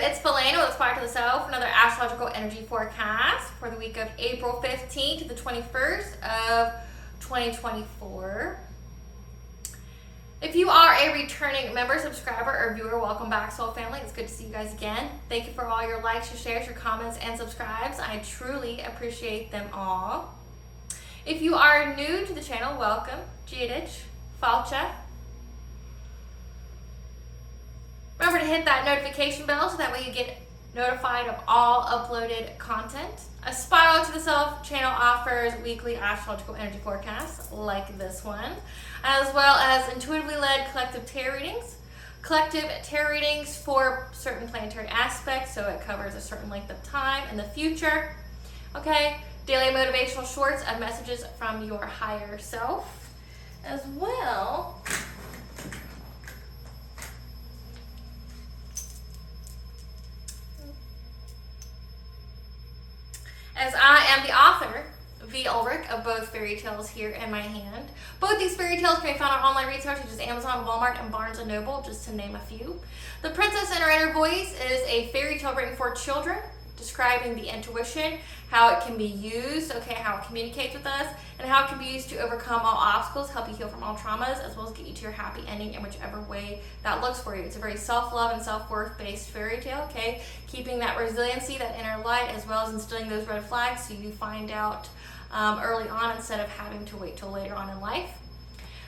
it's Felena with Aspire to the Self, another astrological energy forecast for the week of April 15th to the 21st of 2024. If you are a returning member, subscriber, or viewer, welcome back, Soul Family. It's good to see you guys again. Thank you for all your likes, your shares, your comments, and subscribes. I truly appreciate them all. If you are new to the channel, welcome. Dzień Falcha. Remember to hit that notification bell so that way you get notified of all uploaded content. Aspire to the Self channel offers weekly astrological energy forecasts like this one, as well as intuitively led collective tarot readings. Collective tarot readings for certain planetary aspects, so it covers a certain length of time in the future. Okay, daily motivational shorts of messages from your higher self, as well as I am the author, V. Ulrich, of both fairy tales here in my hand. Both these fairy tales can be found on online retailers such as Amazon, Walmart, and Barnes & Noble, just to name a few. The Princess in Her Inner Voice is a fairy tale written for children, describing the intuition, how it can be used, okay, how it communicates with us, and how it can be used to overcome all obstacles, help you heal from all traumas, as well as get you to your happy ending in whichever way that looks for you. It's a very self-love and self-worth based fairy tale, okay, keeping that resiliency, that inner light, as well as instilling those red flags so you find out early on instead of having to wait till later on in life.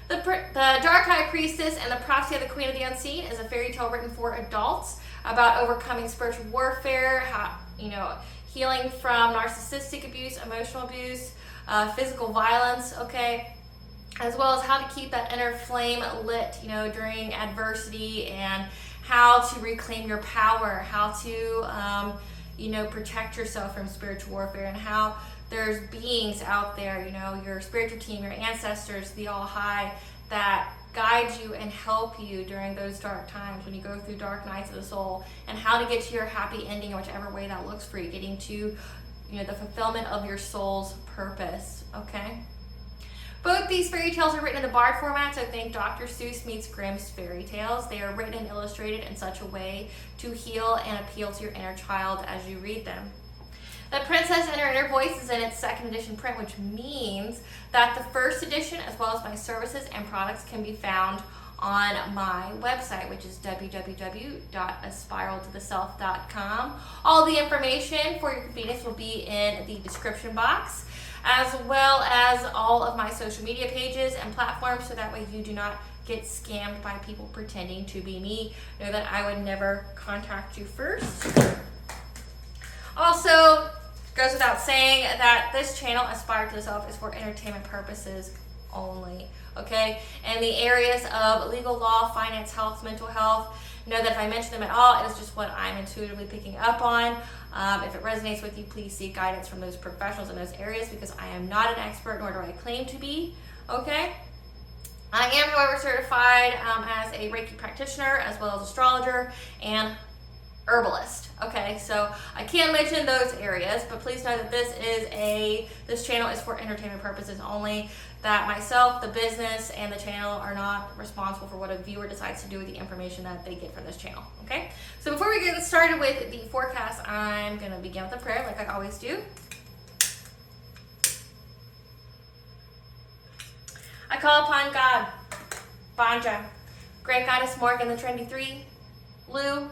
The Dark High Priestess and the Prophecy of the Queen of the Unseen is a fairy tale written for adults about overcoming spiritual warfare, how, healing from narcissistic abuse, emotional abuse, physical violence, okay, as well as how to keep that inner flame lit, during adversity, and how to reclaim your power, how to, protect yourself from spiritual warfare, and how there's beings out there, your spiritual team, your ancestors, the All High, that guide you and help you during those dark times when you go through dark nights of the soul, and how to get to your happy ending in whichever way that looks for you, getting to the fulfillment of your soul's purpose. Okay, both these fairy tales are written in the Bard format, so think Dr. Seuss meets Grimm's fairy tales. They are written and illustrated in such a way to heal and appeal to your inner child as you read them. The Princess in Her Inner Voice is in its second edition print, which means that the first edition, as well as my services and products, can be found on my website, which is www.aspiraltotheself.com. All the information for your convenience will be in the description box, as well as all of my social media pages and platforms, so that way you do not get scammed by people pretending to be me. Know that I would never contact you first. Also, goes without saying that this channel, Aspire to the Self, is for entertainment purposes only, okay? And the areas of legal, law, finance, health, mental health, know that if I mention them at all, it is just what I'm intuitively picking up on. If it resonates with you, please seek guidance from those professionals in those areas, because I am not an expert, nor do I claim to be, okay? I am, however, certified as a Reiki practitioner, as well as astrologer and herbalist. Okay, so I can't mention those areas, but please know that this channel is for entertainment purposes only, that myself, the business, and the channel are not responsible for what a viewer decides to do with the information that they get from this channel. Okay, so before we get started with the forecast, I'm going to begin with a prayer like I always do. I call upon God, Banja, Great Goddess Morgan, the Trinity Three, Lou,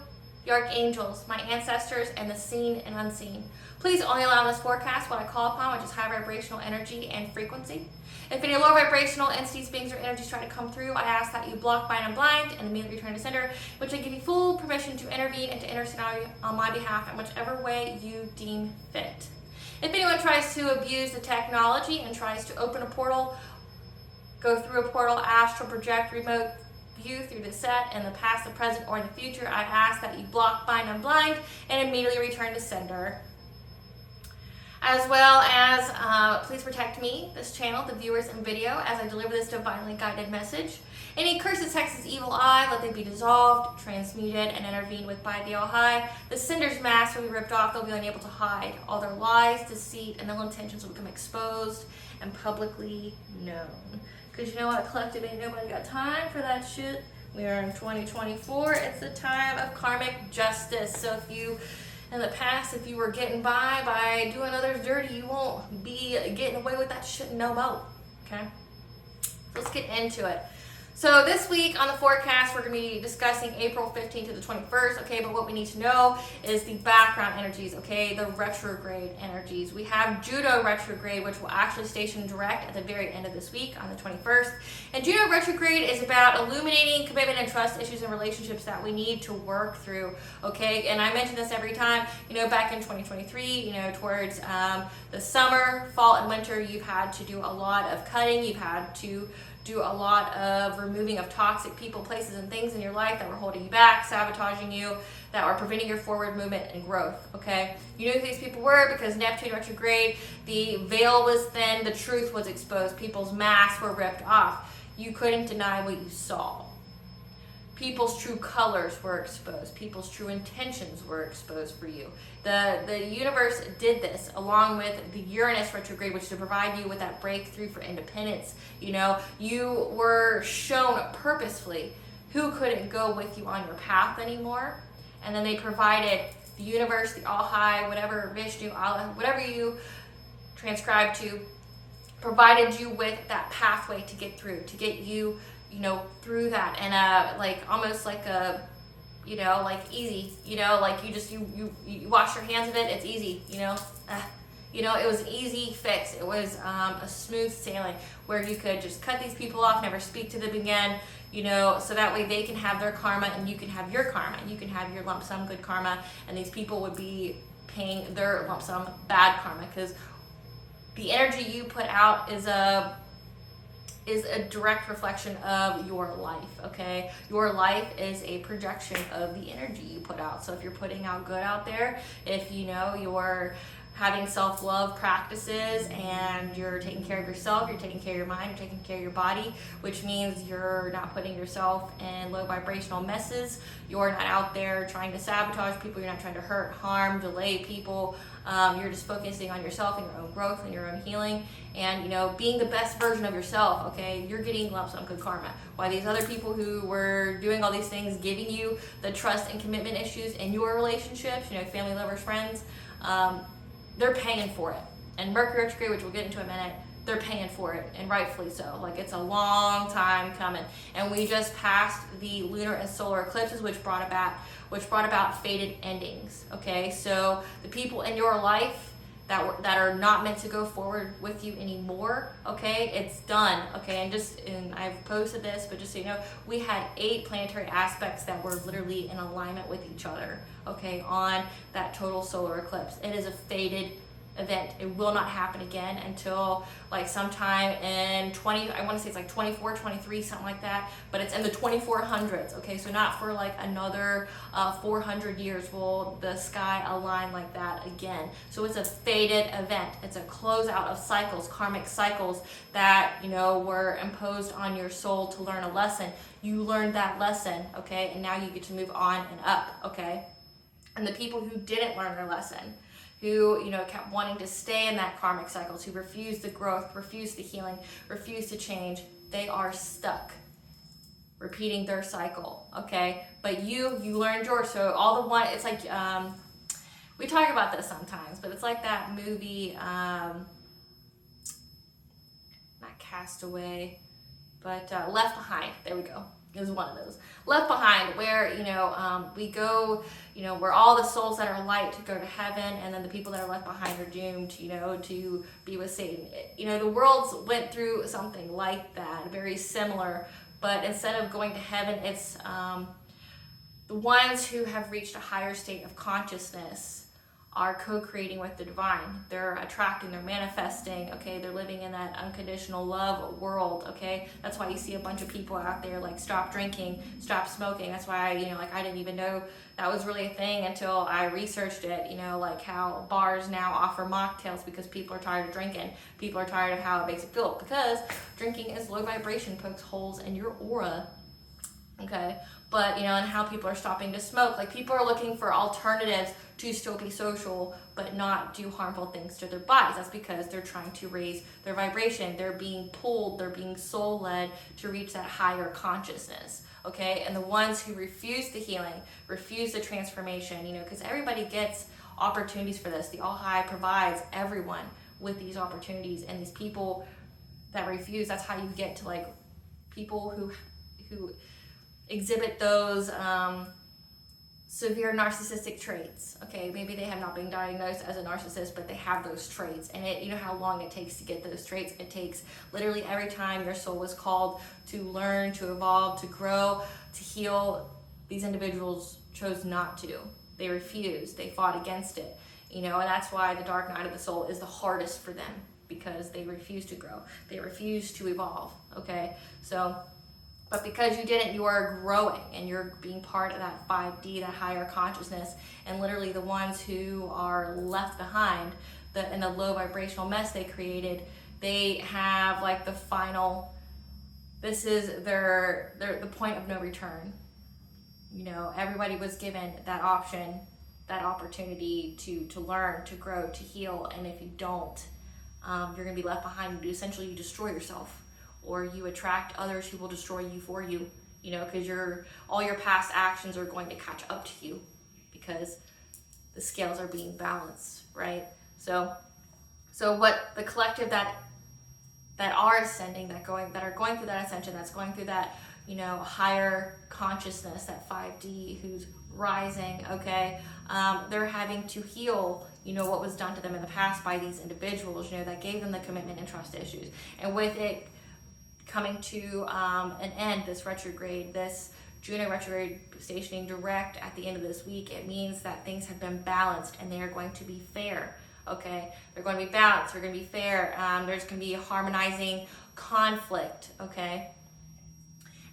your archangels, my ancestors, and the seen and unseen. Please only allow in this forecast what I call upon, which is high vibrational energy and frequency. If any low vibrational entities, beings, or energies try to come through, I ask that you block, bind, and blind, and immediately return to sender, which I give you full permission to intervene and to intercede on my behalf in whichever way you deem fit. If anyone tries to abuse the technology and tries to open a portal, go through a portal, astral project, remote view through the set in the past, the present, or in the future, I ask that you block, bind, and blind, and immediately return to sender. As well as please protect me, this channel, the viewers, and video as I deliver this divinely guided message. Any curses, hexes, evil eye, let they be dissolved, transmuted, and intervened with by the All High. The sender's mask will be ripped off. They'll be unable to hide. All their lies, deceit, and ill intentions will become exposed and publicly known. Because collective ain't nobody got time for that shit. We are in 2024. It's the time of of karmic justice. So if you, in the past, if you were getting by doing others dirty, you won't be getting away with that shit no more. Okay? So let's get into it. So this week on the forecast, we're going to be discussing April 15th to the 21st, okay? But what we need to know is the background energies, okay? The retrograde energies. We have Juno retrograde, which will actually station direct at the very end of this week on the 21st. And Juno retrograde is about illuminating commitment and trust issues and relationships that we need to work through, okay? And I mention this every time, back in 2023, towards the summer, fall, and winter, you've had to do a lot of cutting. You've had to do a lot of removing of toxic people, places, and things in your life that were holding you back, sabotaging you, that were preventing your forward movement and growth, okay? You knew who these people were because Neptune retrograde, the veil was thin, the truth was exposed, people's masks were ripped off. You couldn't deny what you saw. People's true colors were exposed. People's true intentions were exposed for you. The universe did this along with the Uranus retrograde, which to provide you with that breakthrough for independence. You were shown purposefully who couldn't go with you on your path anymore. And then they provided the universe, the All High, whatever, Vishnu, Allah, whatever you transcribe to, provided you with that pathway to get through, to get you through that, and almost like a, like easy, like you wash your hands of it, it's easy, it was an easy fix. It was a smooth sailing where you could just cut these people off, never speak to them again, so that way they can have their karma and you can have your karma. You can have your lump sum good karma, and these people would be paying their lump sum bad karma, because the energy you put out is a direct reflection of your life, okay? Your life is a projection of the energy you put out. So if you're putting out good out there, if you're having self-love practices and you're taking care of yourself, you're taking care of your mind, you're taking care of your body, which means you're not putting yourself in low vibrational messes. You're not out there trying to sabotage people. You're not trying to hurt, harm, delay people. You're just focusing on yourself and your own growth and your own healing, and being the best version of yourself, okay? You're getting lump sum good karma. While these other people who were doing all these things, giving you the trust and commitment issues in your relationships, family, lovers, friends, they're paying for it. And Mercury retrograde, which we'll get into in a minute, they're paying for it, and rightfully so. Like, it's a long time coming. And we just passed the lunar and solar eclipses, which brought about fated endings, okay? So the people in your life that are not meant to go forward with you anymore, okay, it's done, okay? And I've posted this, but just so you know, we had 8 planetary aspects that were literally in alignment with each other, okay, on that total solar eclipse. It is a fated event. It will not happen again until sometime in 24, 23, something like that, but it's in the 2400s, okay? So not for another 400 years will the sky align like that again. So it's a fated event. It's a closeout of cycles, karmic cycles that, were imposed on your soul to learn a lesson. You learned that lesson, okay? And now you get to move on and up, okay? And the people who didn't learn their lesson, who kept wanting to stay in that karmic cycles, who refused the growth, refused the healing, refused to change, they are stuck repeating their cycle, okay? But you learned yours. So it's like, we talk about this sometimes, but it's like that movie, not Castaway, but Left Behind. There we go. It was one of those. Left Behind, where, we go, where all the souls that are light to go to heaven, and then the people that are left behind are doomed, to be with Satan. The worlds went through something like that, very similar, but instead of going to heaven, it's the ones who have reached a higher state of consciousness are co-creating with the divine. They're attracting, they're manifesting, okay? They're living in that unconditional love world, okay? That's why you see a bunch of people out there stop drinking, stop smoking. That's why, I didn't even know that was really a thing until I researched it, how bars now offer mocktails because people are tired of drinking. People are tired of how it makes it feel, because drinking is low vibration, pokes holes in your aura, okay? but and how people are stopping to smoke. Like, people are looking for alternatives to still be social but not do harmful things to their bodies. That's because they're trying to raise their vibration. They're being pulled, they're being soul led to reach that higher consciousness. Okay, and the ones who refuse the healing, refuse the transformation, because everybody gets opportunities for this. The All High provides everyone with these opportunities, and these people that refuse, that's how you get to like people who exhibit those severe narcissistic traits. Okay, maybe they have not been diagnosed as a narcissist, but they have those traits, and you know how long it takes to get those traits. It takes literally every time your soul was called to learn, to evolve, to grow, to heal. These individuals chose not to. They refused. They fought against it. And that's why the dark night of the soul is the hardest for them, because they refuse to grow. They refuse to evolve. Okay, so. But because you didn't, you are growing and you're being part of that 5D, that higher consciousness. And literally the ones who are left behind in the low vibrational mess they created, they have like the final, this is the point of no return. Everybody was given that option, that opportunity to learn, to grow, to heal. And if you don't, you're going to be left behind. You destroy yourself. Or you attract others who will destroy you for you, because all your past actions are going to catch up to you, because the scales are being balanced, right? So what the collective that are ascending, that are going through that ascension, that's going through that, higher consciousness, that 5D, who's rising, okay, they're having to heal, what was done to them in the past by these individuals, that gave them the commitment and trust issues. And with it coming to an end, this retrograde, this Juno retrograde stationing direct at the end of this week, it means that things have been balanced and they are going to be fair. Okay, they're going to be balanced, they're going to be fair. There's going to be a harmonizing conflict. Okay,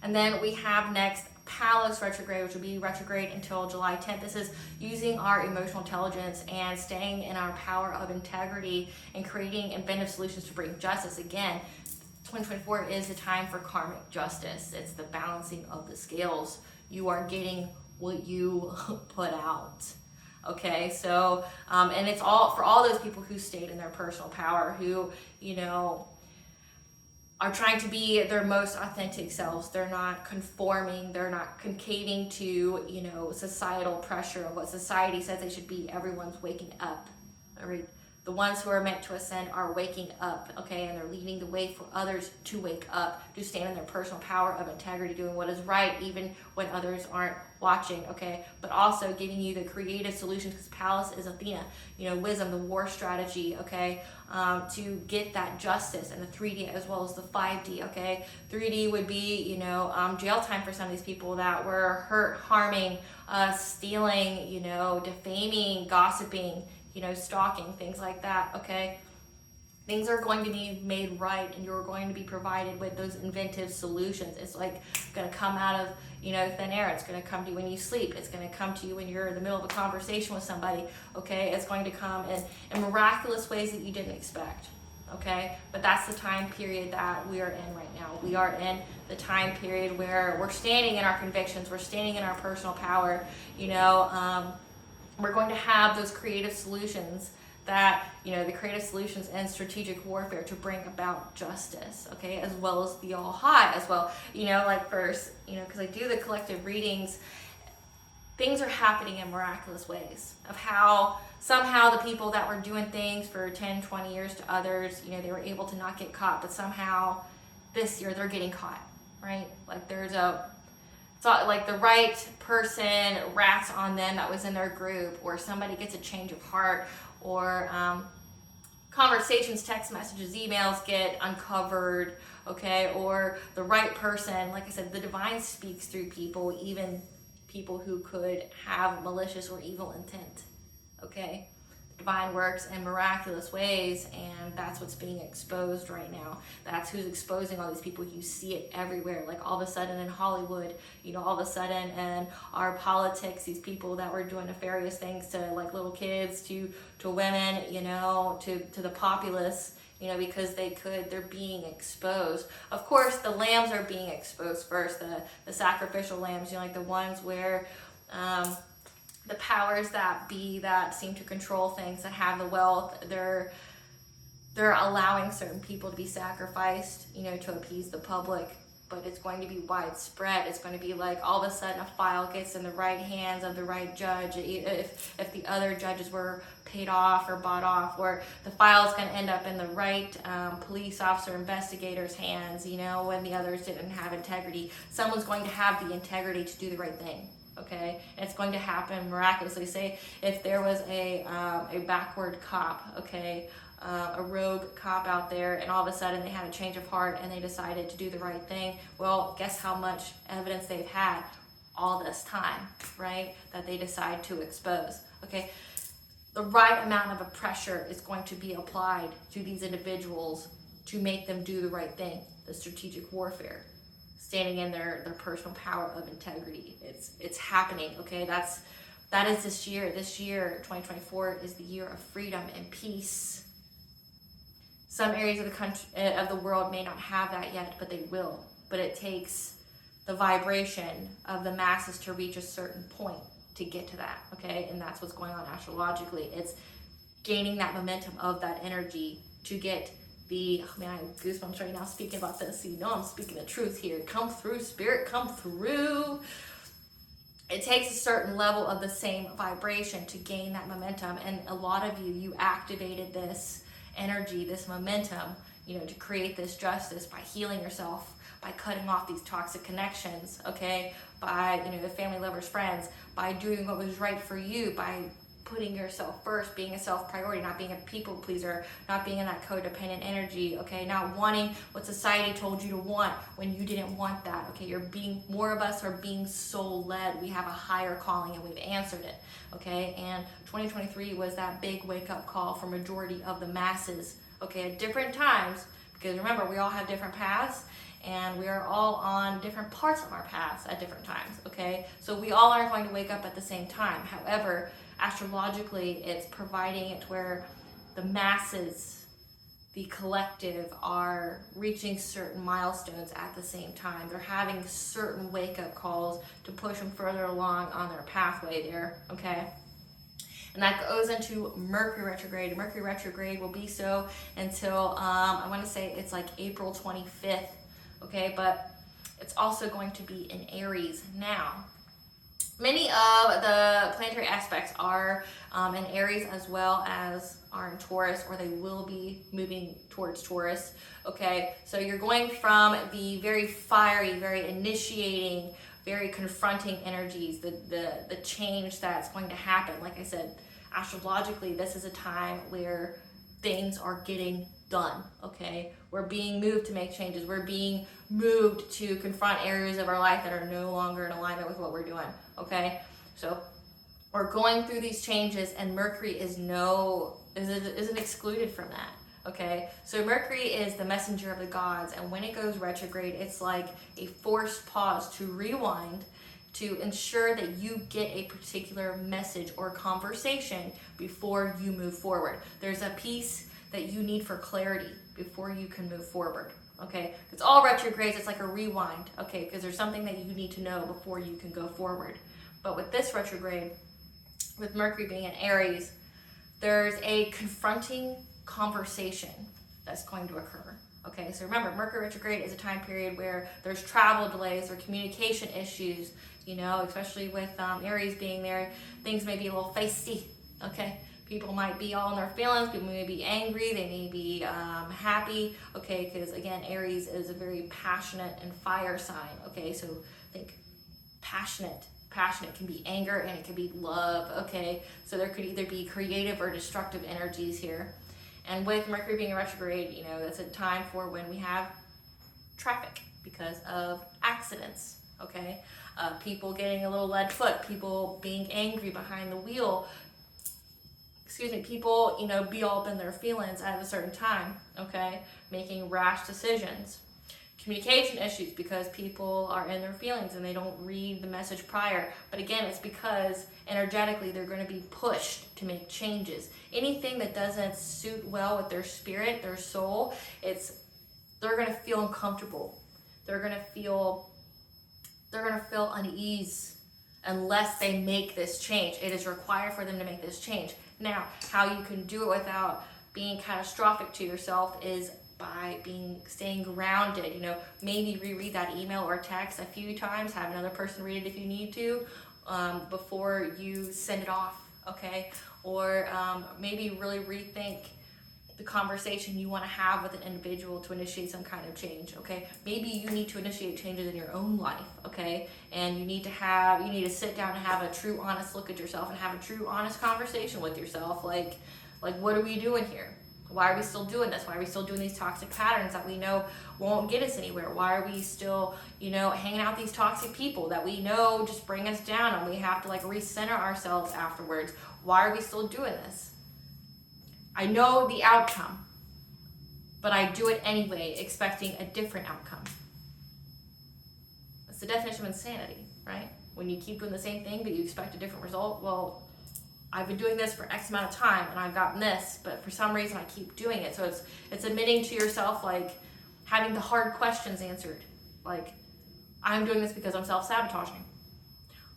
and then we have next Palos retrograde, which will be retrograde until July 10th. This is using our emotional intelligence and staying in our power of integrity and creating inventive solutions to bring justice. Again, 2024 is the time for karmic justice. It's the balancing of the scales. You are getting what you put out. Okay, so, and it's all for all those people who stayed in their personal power, who, are trying to be their most authentic selves. They're not conforming. They're not concaving to, societal pressure of what society says they should be. Everyone's waking up. All right. The ones who are meant to ascend are waking up, okay, and they're leading the way for others to wake up, to stand in their personal power of integrity, doing what is right even when others aren't watching, okay, but also giving you the creative solutions, because Pallas is Athena, wisdom, the war strategy, okay, to get that justice, and the 3D as well as the 5D, okay. 3D would be, jail time for some of these people that were hurt, harming, stealing, defaming, gossiping, stalking, things like that, okay? Things are going to be made right, and you're going to be provided with those inventive solutions. It's like going to come out of, thin air. It's going to come to you when you sleep. It's going to come to you when you're in the middle of a conversation with somebody, okay? It's going to come in miraculous ways that you didn't expect, okay? But that's the time period that we are in right now. We are in the time period where we're standing in our convictions. We're standing in our personal power, we're going to have those creative solutions that, the creative solutions and strategic warfare to bring about justice, okay, as well as the all high as well. Like first, because I do the collective readings, things are happening in miraculous ways of how somehow the people that were doing things for 10, 20 years to others, they were able to not get caught, but somehow this year they're getting caught, right? Like like the right person rats on them that was in their group, or somebody gets a change of heart, or conversations, text messages, emails get uncovered, okay, or the right person, like I said, the divine speaks through people, even people who could have malicious or evil intent, okay. Divine works in miraculous ways, and that's what's being exposed right now. That's who's exposing all these people. You see it everywhere, like all of a sudden in Hollywood, all of a sudden in our politics, these people that were doing nefarious things to like little kids, to women, to the populace, you know, because they're being exposed. Of course, the lambs are being exposed first, the sacrificial lambs, you know, like the ones where the powers that be that seem to control things, that have the wealth, they're allowing certain people to be sacrificed, you know, to appease the public. But it's going to be widespread. It's going to be like all of a sudden a file gets in the right hands of the right judge. If the other judges were paid off or bought off, or the file is going to end up in the right police officer investigator's hands, you know, when the others didn't have integrity. Someone's going to have the integrity to do the right thing. Okay, and it's going to happen miraculously. Say if there was a backward cop, okay, a rogue cop out there, and all of a sudden they had a change of heart and they decided to do the right thing. Well, guess how much evidence they've had all this time, right? That they decide to expose. Okay, the right amount of a pressure is going to be applied to these individuals to make them do the right thing. The strategic warfare, standing in their personal power of integrity. It's happening. Okay, that is this year. This year, 2024, is the year of freedom and peace. Some areas of the country, of the world, may not have that yet, but they will. But it takes the vibration of the masses to reach a certain point to get to that, okay? And that's what's going on astrologically. It's gaining that momentum of that energy to get the, oh man, I have goosebumps right now speaking about this. So you know I'm speaking the truth here. Come through, spirit, come through. It takes a certain level of the same vibration to gain that momentum. And a lot of you activated this energy, this momentum, you know, to create this justice by healing yourself, by cutting off these toxic connections, okay, by, you know, the family, lovers, friends, by doing what was right for you, by putting yourself first, being a self-priority, not being a people pleaser, not being in that codependent energy, okay, not wanting what society told you to want when you didn't want that, okay, more of us are being soul-led. We have a higher calling and we've answered it, okay, and 2023 was that big wake-up call for majority of the masses, okay, at different times, because remember, we all have different paths, and we are all on different parts of our paths at different times, okay, so we all aren't going to wake up at the same time. However, astrologically, it's providing it where the masses, the collective, are reaching certain milestones at the same time. They're having certain wake-up calls to push them further along on their pathway there, okay? And that goes into Mercury retrograde. Mercury retrograde will be so until, I want to say it's like April 25th, okay? But it's also going to be in Aries now. Many of the planetary aspects are in Aries as well as are in Taurus, or they will be moving towards Taurus, okay? So you're going from the very fiery, very initiating, very confronting energies, the change that's going to happen. Like I said, astrologically, this is a time where things are getting done, okay? We're being moved to make changes. We're being moved to confront areas of our life that are no longer in alignment with what we're doing, okay? So we're going through these changes, and Mercury isn't excluded from that, okay? So Mercury is the messenger of the gods, and when it goes retrograde, it's like a forced pause to rewind, to ensure that you get a particular message or conversation before you move forward. There's a piece that you need for clarity before you can move forward, okay? It's all retrogrades, it's like a rewind, okay? Because there's something that you need to know before you can go forward. But with this retrograde, with Mercury being in Aries, there's a confronting conversation that's going to occur, okay? So remember, Mercury retrograde is a time period where there's travel delays or communication issues, you know, especially with Aries being there, things may be a little feisty, okay? People might be all in their feelings, people may be angry, they may be happy, okay, because again, Aries is a very passionate and fire sign, okay, so think passionate can be anger and it can be love, okay, so there could either be creative or destructive energies here. And with Mercury being in retrograde, you know, that's a time for when we have traffic because of accidents, okay, people getting a little lead foot, people being angry behind the wheel, people, you know, be all up in their feelings at a certain time, okay, making rash decisions. Communication issues because people are in their feelings and they don't read the message prior. But again, it's because energetically they're going to be pushed to make changes. Anything that doesn't suit well with their spirit, their soul, they're going to feel uncomfortable. They're going to feel unease unless they make this change. It is required for them to make this change. Now, how you can do it without being catastrophic to yourself is by staying grounded. Maybe reread that email or text a few times, have another person read it if you need to, before you send it off, okay? Or maybe really rethink the conversation you want to have with an individual to initiate some kind of change, okay? Maybe you need to initiate changes in your own life, okay? And you need to sit down and have a true, honest look at yourself and have a true, honest conversation with yourself. Like what are we doing here? Why are we still doing this? Why are we still doing these toxic patterns that we know won't get us anywhere? Why are we still, hanging out with these toxic people that we know just bring us down and we have to recenter ourselves afterwards? Why are we still doing this? I know the outcome, but I do it anyway, expecting a different outcome. That's the definition of insanity, right? When you keep doing the same thing, but you expect a different result. Well, I've been doing this for X amount of time and I've gotten this, but for some reason I keep doing it. So it's admitting to yourself, having the hard questions answered. I'm doing this because I'm self-sabotaging.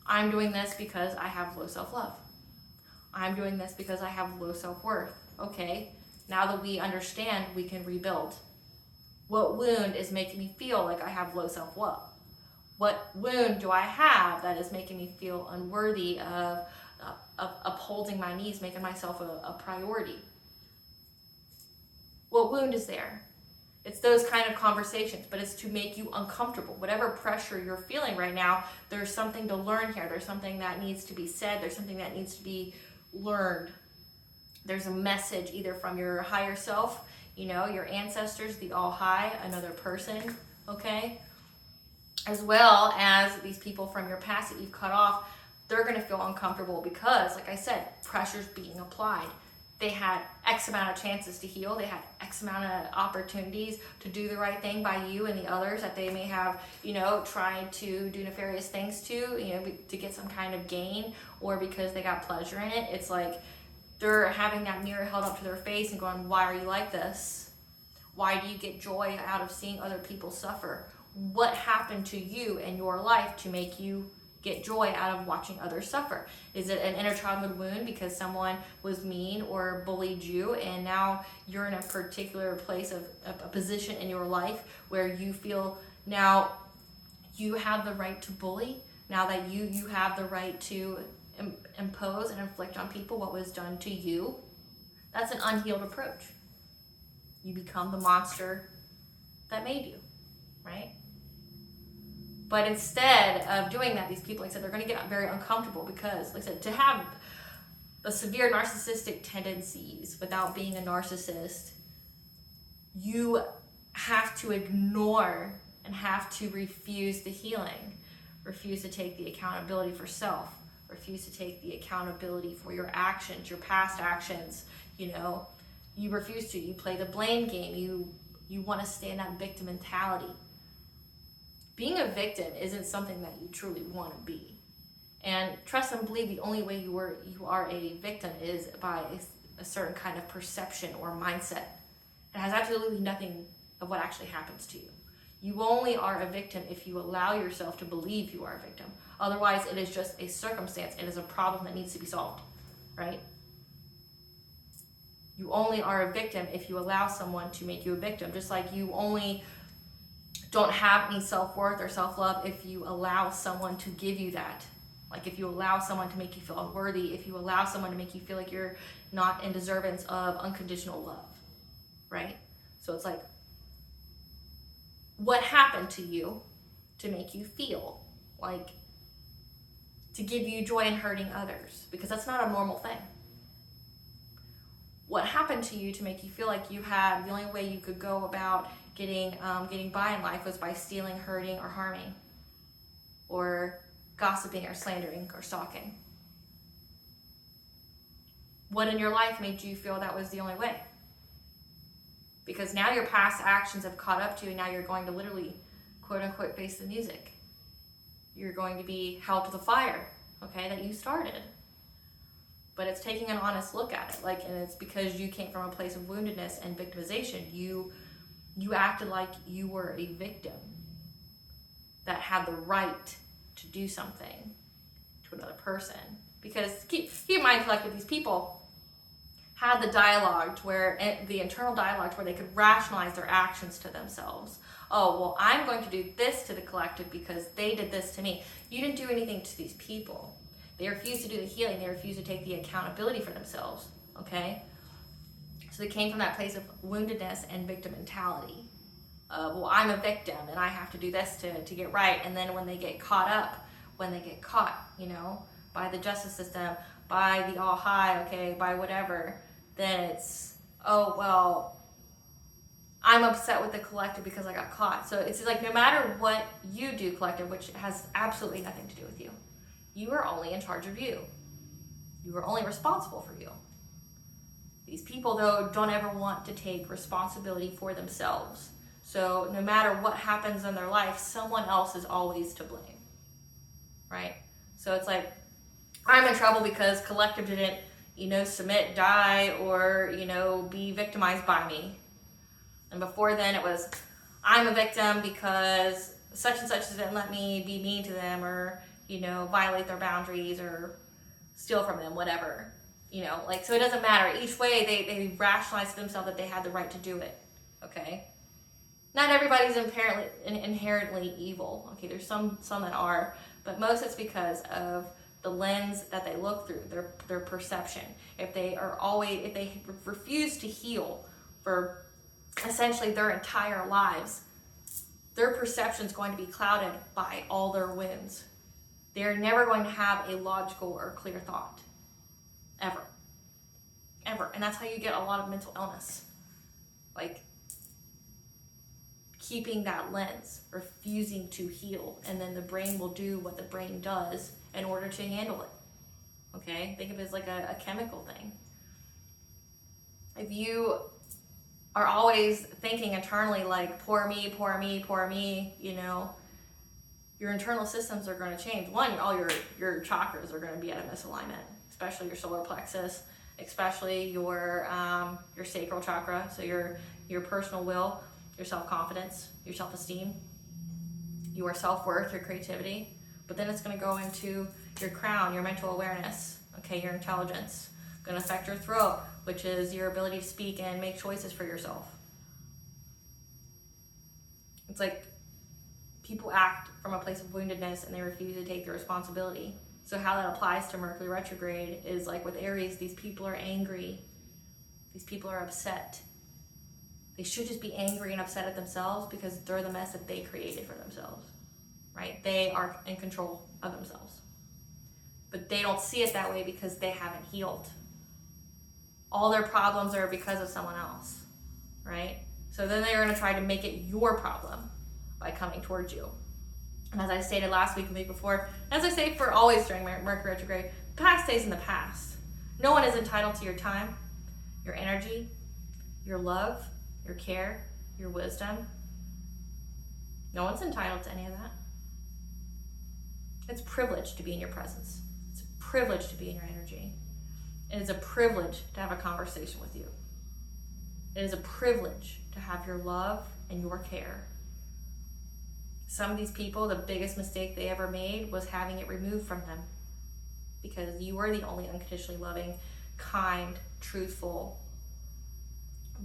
I'm doing this because I have low self-love. I'm doing this because I have low self-worth. Okay, now that we understand, we can rebuild. What wound is making me feel like I have low self-love? What wound do I have that is making me feel unworthy of upholding my needs, making myself a priority? What wound is there? It's those kind of conversations, but it's to make you uncomfortable. Whatever pressure you're feeling right now, there's something to learn here. There's something that needs to be said. There's something that needs to be learned. There's a message either from your higher self, your ancestors, the all high, another person, okay? As well as these people from your past that you've cut off. They're going to feel uncomfortable because, like I said, pressure's being applied. They had X amount of chances to heal. They had X amount of opportunities to do the right thing by you and the others that they may have, tried to do nefarious things to get some kind of gain, or because they got pleasure in it. It's like they're having that mirror held up to their face and going, why are you like this? Why do you get joy out of seeing other people suffer? What happened to you in your life to make you get joy out of watching others suffer? Is it an inner childhood wound because someone was mean or bullied you, and now you're in a particular place of a position in your life where you feel now you have the right to bully, now that you have the right to impose and inflict on people what was done to you? That's an unhealed approach. You become the monster that made you, right? But instead of doing that, these people, like I said, they're going to get very uncomfortable because, like I said, to have the severe narcissistic tendencies without being a narcissist, you have to ignore and have to refuse the healing, refuse to take the accountability for self, refuse to take the accountability for your actions, your past actions. You refuse to. You play the blame game. You want to stay in that victim mentality. Being a victim isn't something that you truly want to be. And trust and believe the only way you are a victim is by a certain kind of perception or mindset. It has absolutely nothing of what actually happens to you. You only are a victim if you allow yourself to believe you are a victim. Otherwise, it is just a circumstance. It is a problem that needs to be solved, right? You only are a victim if you allow someone to make you a victim. Just like you only don't have any self-worth or self-love if you allow someone to give you that. Like if you allow someone to make you feel unworthy, if you allow someone to make you feel like you're not in deservance of unconditional love, right? So it's like, what happened to you to make you feel like, to give you joy in hurting others? Because that's not a normal thing. What happened to you to make you feel like you had, the only way you could go about getting by in life was by stealing, hurting, or harming, or gossiping, or slandering, or stalking? What in your life made you feel that was the only way? because now your past actions have caught up to you, and now you're going to literally, quote unquote, face the music. You're going to be held to the fire, okay, that you started. But it's taking an honest look at it, like, and it's because you came from a place of woundedness and victimization. You acted like you were a victim that had the right to do something to another person. Because keep in mind, collective, these people had the dialogue the internal dialogue where they could rationalize their actions to themselves. Oh, well, I'm going to do this to the collective because they did this to me. You didn't do anything to these people. They refused to do the healing. They refused to take the accountability for themselves, okay? So they came from that place of woundedness and victim mentality. Well, I'm a victim and I have to do this to get right. And then when they get caught, you know, by the justice system, by the all high, okay, by whatever, then it's, oh, well, I'm upset with the collective because I got caught. So it's like no matter what you do, collective, which has absolutely nothing to do with you, you are only in charge of you. You are only responsible for you. These people, though, don't ever want to take responsibility for themselves. So no matter what happens in their life, someone else is always to blame, right? So it's like, I'm in trouble because collective didn't, you know, submit, die, or, you know, be victimized by me. And before then it was, I'm a victim because such and such didn't let me be mean to them or, you know, violate their boundaries or steal from them, whatever. You know, like, so it doesn't matter. Each way they rationalize to themselves that they had the right to do it, okay? Not everybody's inherently evil, okay? There's some that are, but most it's because of the lens that they look through, their perception. If they refuse to heal for essentially their entire lives, their perception is going to be clouded by all their wounds. They're never going to have a logical or clear thought. Ever. And that's how you get a lot of mental illness. Like, keeping that lens, refusing to heal, and then the brain will do what the brain does in order to handle it. Okay? Think of it as like a chemical thing. If you are always thinking internally like, poor me, poor me, poor me, you know, your internal systems are going to change. One, all your chakras are going to be at a misalignment, especially your solar plexus, especially your sacral chakra, so your personal will, your self-confidence, your self-esteem, your self-worth, your creativity. But then it's going to go into your crown, your mental awareness, okay, your intelligence. Going to affect your throat, which is your ability to speak and make choices for yourself. It's like people act from a place of woundedness and they refuse to take the responsibility. So how that applies to Mercury retrograde is like with Aries, these people are angry. These people are upset. They should just be angry and upset at themselves because they're the mess that they created for themselves, right? They are in control of themselves. But they don't see it that way because they haven't healed. All their problems are because of someone else, right? So then they're going to try to make it your problem by coming towards you. And as I stated last week and the week before, as I say for always during Mercury retrograde, the past stays in the past. No one is entitled to your time, your energy, your love, your care, your wisdom. No one's entitled to any of that. It's a privilege to be in your presence. It's a privilege to be in your energy. It is a privilege to have a conversation with you. It is a privilege to have your love and your care. Some of these people, the biggest mistake they ever made was having it removed from them because you are the only unconditionally loving, kind, truthful,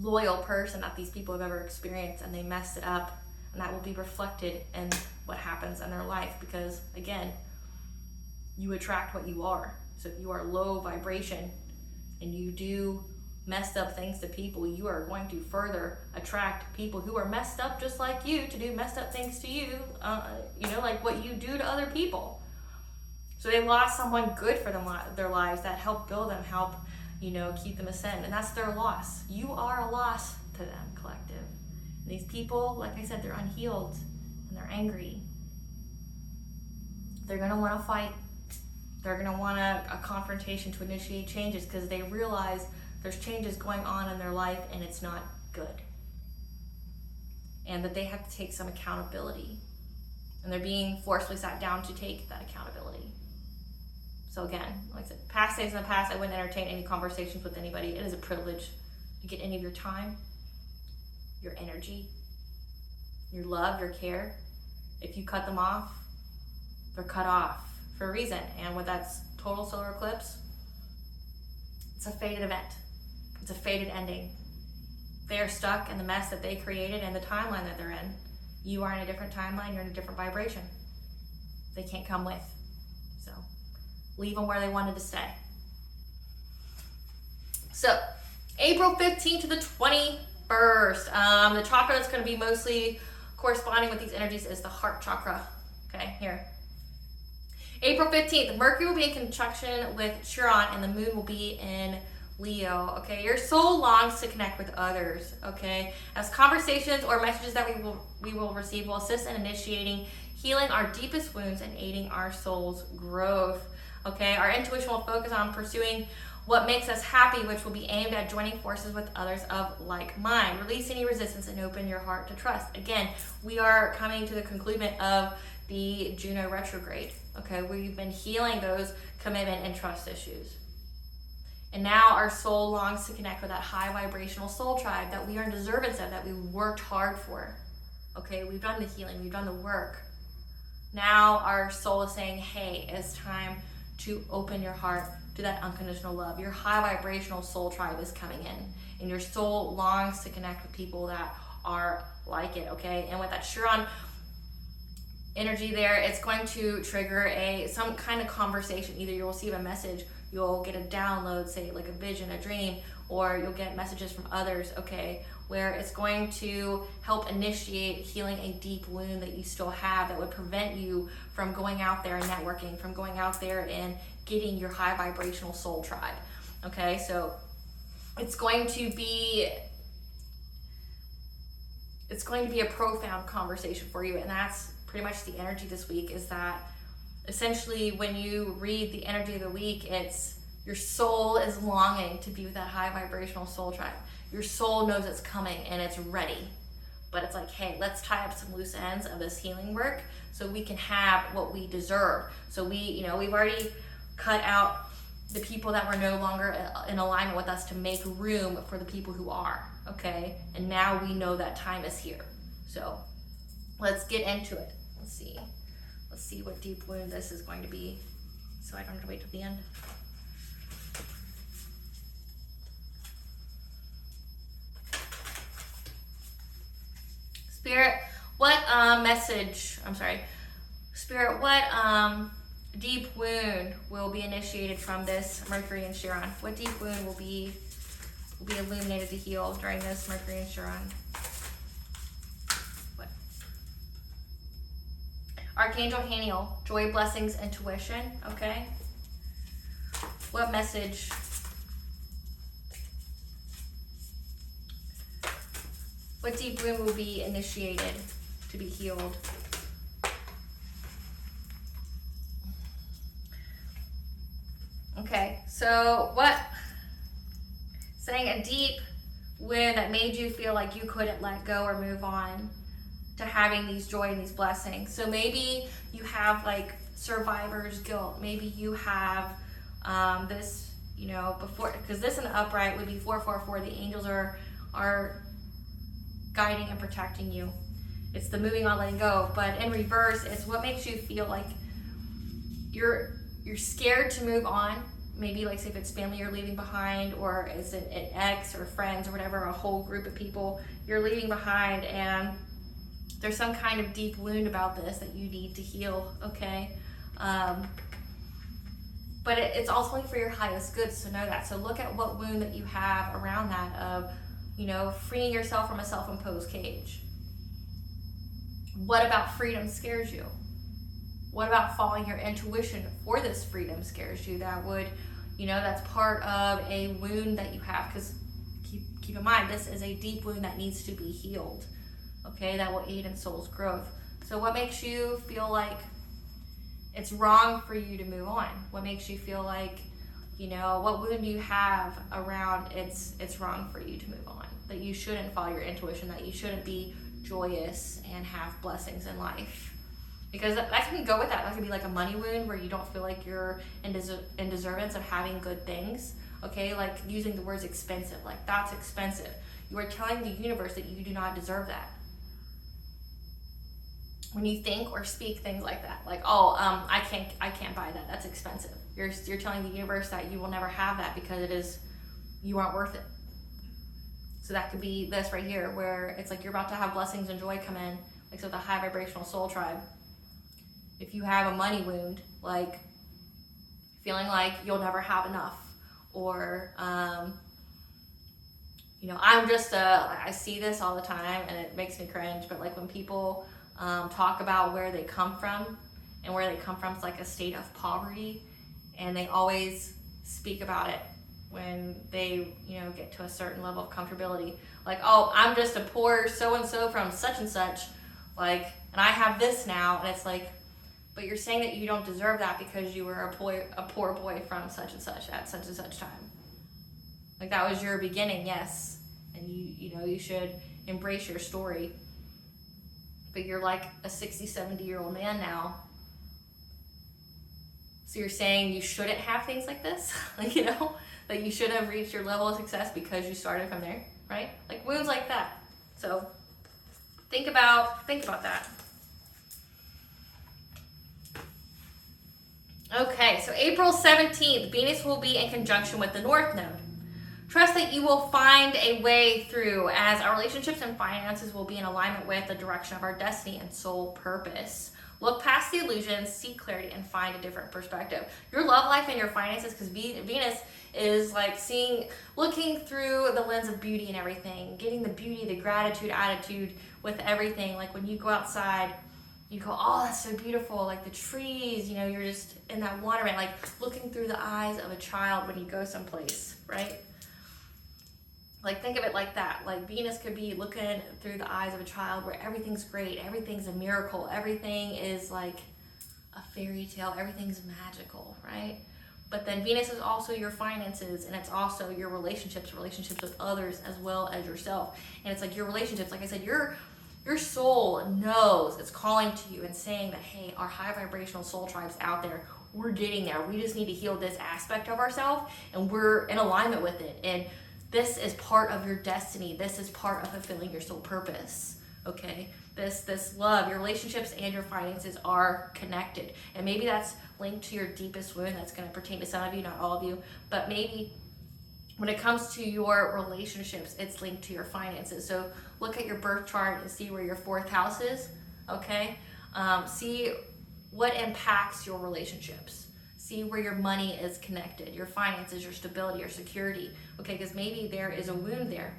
loyal person that these people have ever experienced, and they messed it up, and that will be reflected in what happens in their life because, again, you attract what you are. So if you are low vibration and you do messed up things to people, you are going to further attract people who are messed up just like you to do messed up things to you, you know, like what you do to other people. So they lost someone good for their lives that helped build them, help, you know, keep them ascend, and that's their loss. You are a loss to them, collective. And these people, like I said, they're unhealed and they're angry. They're going to want to fight. They're going to want a confrontation to initiate changes because they realize there's changes going on in their life and it's not good. and that they have to take some accountability. And they're being forcefully sat down to take that accountability. So again, like I said, past days in the past, I wouldn't entertain any conversations with anybody. It is a privilege to get any of your time, your energy, your love, your care. If you cut them off, they're cut off for a reason. And with that total solar eclipse, it's a fated event. It's a fated ending. They are stuck in the mess that they created and the timeline that they're in. You are in a different timeline, you're in a different vibration. They can't come with. So leave them where they wanted to stay. So April 15th to the 21st. The chakra that's going to be mostly corresponding with these energies is the heart chakra. Okay, here. April 15th, Mercury will be in conjunction with Chiron and the moon will be in Leo. Okay, your soul longs to connect with others. Okay, as conversations or messages that we will receive will assist in initiating healing our deepest wounds and aiding our soul's growth. Okay, our intuition will focus on pursuing what makes us happy, which will be aimed at joining forces with others of like mind. Release any resistance and open your heart to trust. Again, we are coming to the conclusion of the Juno retrograde. Okay, we've been healing those commitment and trust issues. And now our soul longs to connect with that high vibrational soul tribe that we are in deservance of, that we worked hard for. Okay, we've done the healing, we've done the work. Now our soul is saying, hey, it's time to open your heart to that unconditional love. Your high vibrational soul tribe is coming in, and your soul longs to connect with people that are like it, okay? And with that Chiron energy there, it's going to trigger some kind of conversation. Either you'll receive a message, you'll get a download, say like a vision, a dream, or you'll get messages from others, okay, where it's going to help initiate healing a deep wound that you still have that would prevent you from going out there and networking, from going out there and getting your high vibrational soul tribe. Okay, so it's going to be a profound conversation for you, and that's pretty much the energy this week. Is that essentially when you read the energy of the week, it's your soul is longing to be with that high vibrational soul tribe. Your soul knows it's coming and it's ready, but it's like, hey, let's tie up some loose ends of this healing work so we can have what we deserve. So we've already cut out the people that were no longer in alignment with us to make room for the people who are, okay? And now we know that time is here. So let's get into it. Let's see what deep wound this is going to be, so I don't have to wait till the end. Spirit, what deep wound will be initiated from this Mercury and Chiron? What deep wound will be illuminated to heal during this Mercury and Chiron? What? Archangel Haniel, joy, blessings, intuition. Okay. What message? What deep wound will be initiated to be healed? Okay, so saying a deep wound that made you feel like you couldn't let go or move on to having these joy and these blessings. So maybe you have like survivor's guilt. Maybe you have this, before, because this in the upright would be 444. The angels are guiding and protecting you. It's the moving on, letting go. But in reverse, it's what makes you feel like you're scared to move on. Maybe like say if it's family you're leaving behind, or it's an ex or friends or whatever, a whole group of people you're leaving behind, and there's some kind of deep wound about this that you need to heal, okay? But it's ultimately for your highest good, so know that. So look at what wound that you have around that of, freeing yourself from a self-imposed cage. What about freedom scares you? What about following your intuition for this freedom scares you? That would, that's part of a wound that you have, because keep in mind, this is a deep wound that needs to be healed, okay? That will aid in soul's growth. So what makes you feel like it's wrong for you to move on? What makes you feel like, what wound do you have around it's wrong for you to move on? That you shouldn't follow your intuition, that you shouldn't be joyous and have blessings in life. Because that can go with that. That can be like a money wound where you don't feel like you're in deservance of having good things. Okay, like using the words expensive, like that's expensive. You are telling the universe that you do not deserve that. When you think or speak things like that, like, oh, I can't buy that. That's expensive. You're telling the universe that you will never have that because you aren't worth it. So that could be this right here, where it's like you're about to have blessings and joy come in, like so the high vibrational soul tribe. If you have a money wound, like feeling like you'll never have enough, or I see this all the time and it makes me cringe, but like when people talk about where they come from, and where they come from is like a state of poverty, and they always speak about it when they get to a certain level of comfortability, like, oh, I'm just a poor so-and-so from such and such, like, and I have this now, and it's like, but you're saying that you don't deserve that because you were a poor boy from such and such at such and such time. Like that was your beginning, yes, and you should embrace your story. But you're like a 60, 70-year-old man now. So you're saying you shouldn't have things like this? Like, that you should have reached your level of success because you started from there, right? Like wounds like that. So think about that. Okay, so April 17th, Venus will be in conjunction with the North Node. Trust that you will find a way through, as our relationships and finances will be in alignment with the direction of our destiny and soul purpose. Look past the illusions, seek clarity, and find a different perspective. Your love life and your finances, because Venus is like looking through the lens of beauty and everything, getting the beauty, the gratitude attitude with everything. Like when you go outside, you go, oh, that's so beautiful, like the trees, you're just in that wonderment, like looking through the eyes of a child when you go someplace, right? Like think of it like that. Like Venus could be looking through the eyes of a child where everything's great, everything's a miracle, everything is like a fairy tale, everything's magical, right? But then Venus is also your finances, and it's also your relationships with others as well as yourself. And it's like your relationships, like I said, your soul knows, it's calling to you and saying that, hey, our high vibrational soul tribe's out there. We're getting there. We just need to heal this aspect of ourselves, and we're in alignment with it. And this is part of your destiny. This is part of fulfilling your soul purpose, okay? This love, your relationships and your finances are connected. And maybe that's linked to your deepest wound. That's going to pertain to some of you, not all of you. But maybe when it comes to your relationships, it's linked to your finances. So look at your birth chart and see where your 4th house is, okay? See what impacts your relationships. See where your money is connected, your finances, your stability, your security, okay? Because maybe there is a wound there.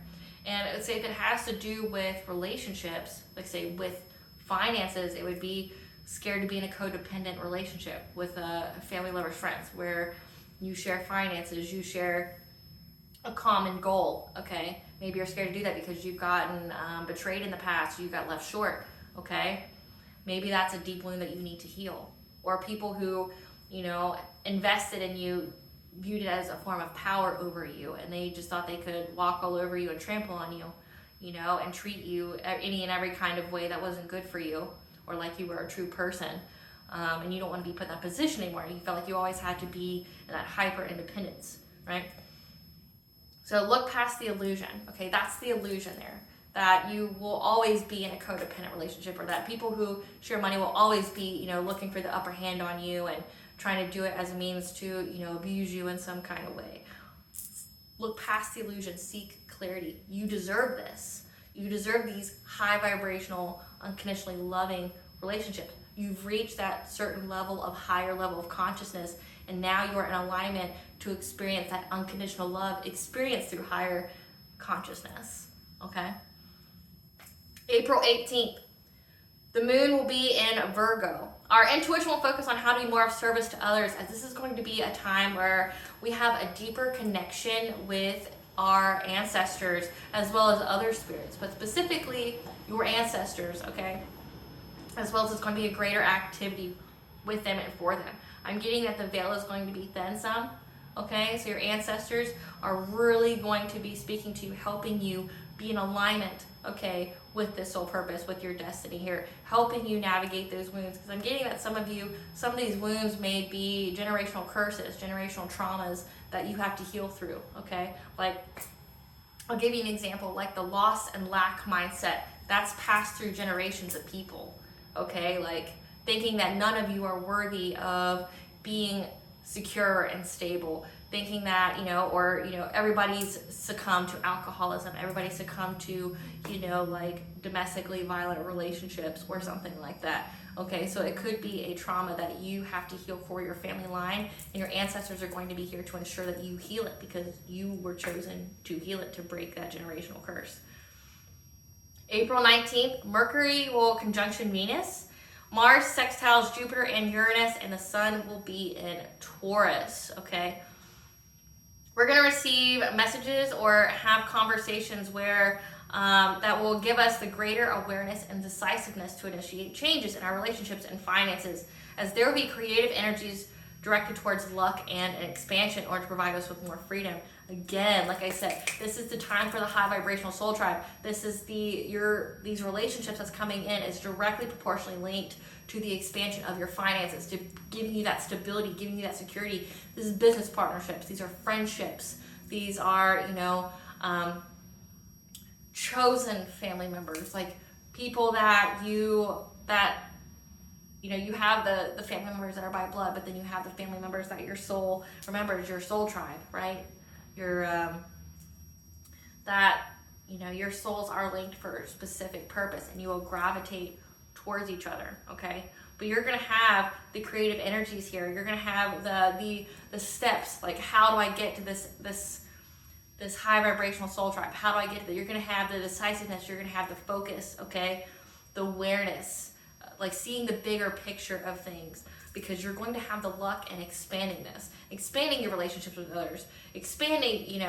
And let's say if it has to do with relationships, like say with finances, it would be scared to be in a codependent relationship with a family, lovers, friends, where you share finances, you share a common goal, okay? Maybe you're scared to do that because you've gotten betrayed in the past, you got left short, okay? Maybe that's a deep wound that you need to heal. Or people who, invested in you, viewed it as a form of power over you, and they just thought they could walk all over you and trample on you, and treat you any and every kind of way that wasn't good for you, or like you were a true person, and you don't want to be put in that position anymore. You felt like you always had to be in that hyper independence, right? So look past the illusion, okay? That's the illusion there, that you will always be in a codependent relationship, or that people who share money will always be, looking for the upper hand on you and trying to do it as a means to, abuse you in some kind of way. Look past the illusion, seek clarity. You deserve this. You deserve these high vibrational, unconditionally loving relationships. You've reached that certain level of higher level of consciousness, and now you're in alignment to experience that unconditional love experience through higher consciousness, okay? April 18th, the moon will be in Virgo. Our intuition will focus on how to be more of service to others, as this is going to be a time where we have a deeper connection with our ancestors as well as other spirits, but specifically your ancestors, okay? As well as it's going to be a greater activity with them and for them. I'm getting that the veil is going to be thin some, okay? So your ancestors are really going to be speaking to you, helping you be in alignment, okay, with this soul purpose, with your destiny here, helping you navigate those wounds. Because I'm getting that some of these wounds may be generational curses, generational traumas that you have to heal through, okay? Like, I'll give you an example, like the loss and lack mindset, that's passed through generations of people, okay? Like thinking that none of you are worthy of being secure and stable, thinking that, everybody's succumbed to alcoholism, everybody succumbed to, like domestically violent relationships or something like that. Okay, so it could be a trauma that you have to heal for your family line, and your ancestors are going to be here to ensure that you heal it because you were chosen to heal it, to break that generational curse. April 19th, Mercury will conjunction Venus. Mars sextiles Jupiter and Uranus, and the Sun will be in Taurus, okay? We're going to receive messages or have conversations where that will give us the greater awareness and decisiveness to initiate changes in our relationships and finances, as there will be creative energies directed towards luck and expansion, or to provide us with more freedom. Again, like I said, this is the time for the high vibrational soul tribe. This is these relationships that's coming in is directly proportionally linked to the expansion of your finances, to giving you that stability, giving you that security. This is business partnerships. These are friendships. These are, chosen family members, like people that you have the family members that are by blood, but then you have the family members that your soul remembers, your soul tribe, right? Your your souls are linked for a specific purpose, and you will gravitate towards each other, okay? But you're gonna have the creative energies here. You're gonna have the steps, like how do I get to this high vibrational soul tribe? How do I get to that? You're going to have the decisiveness. You're going to have the focus, okay? The awareness, like seeing the bigger picture of things, because you're going to have the luck in expanding this, expanding your relationships with others, expanding,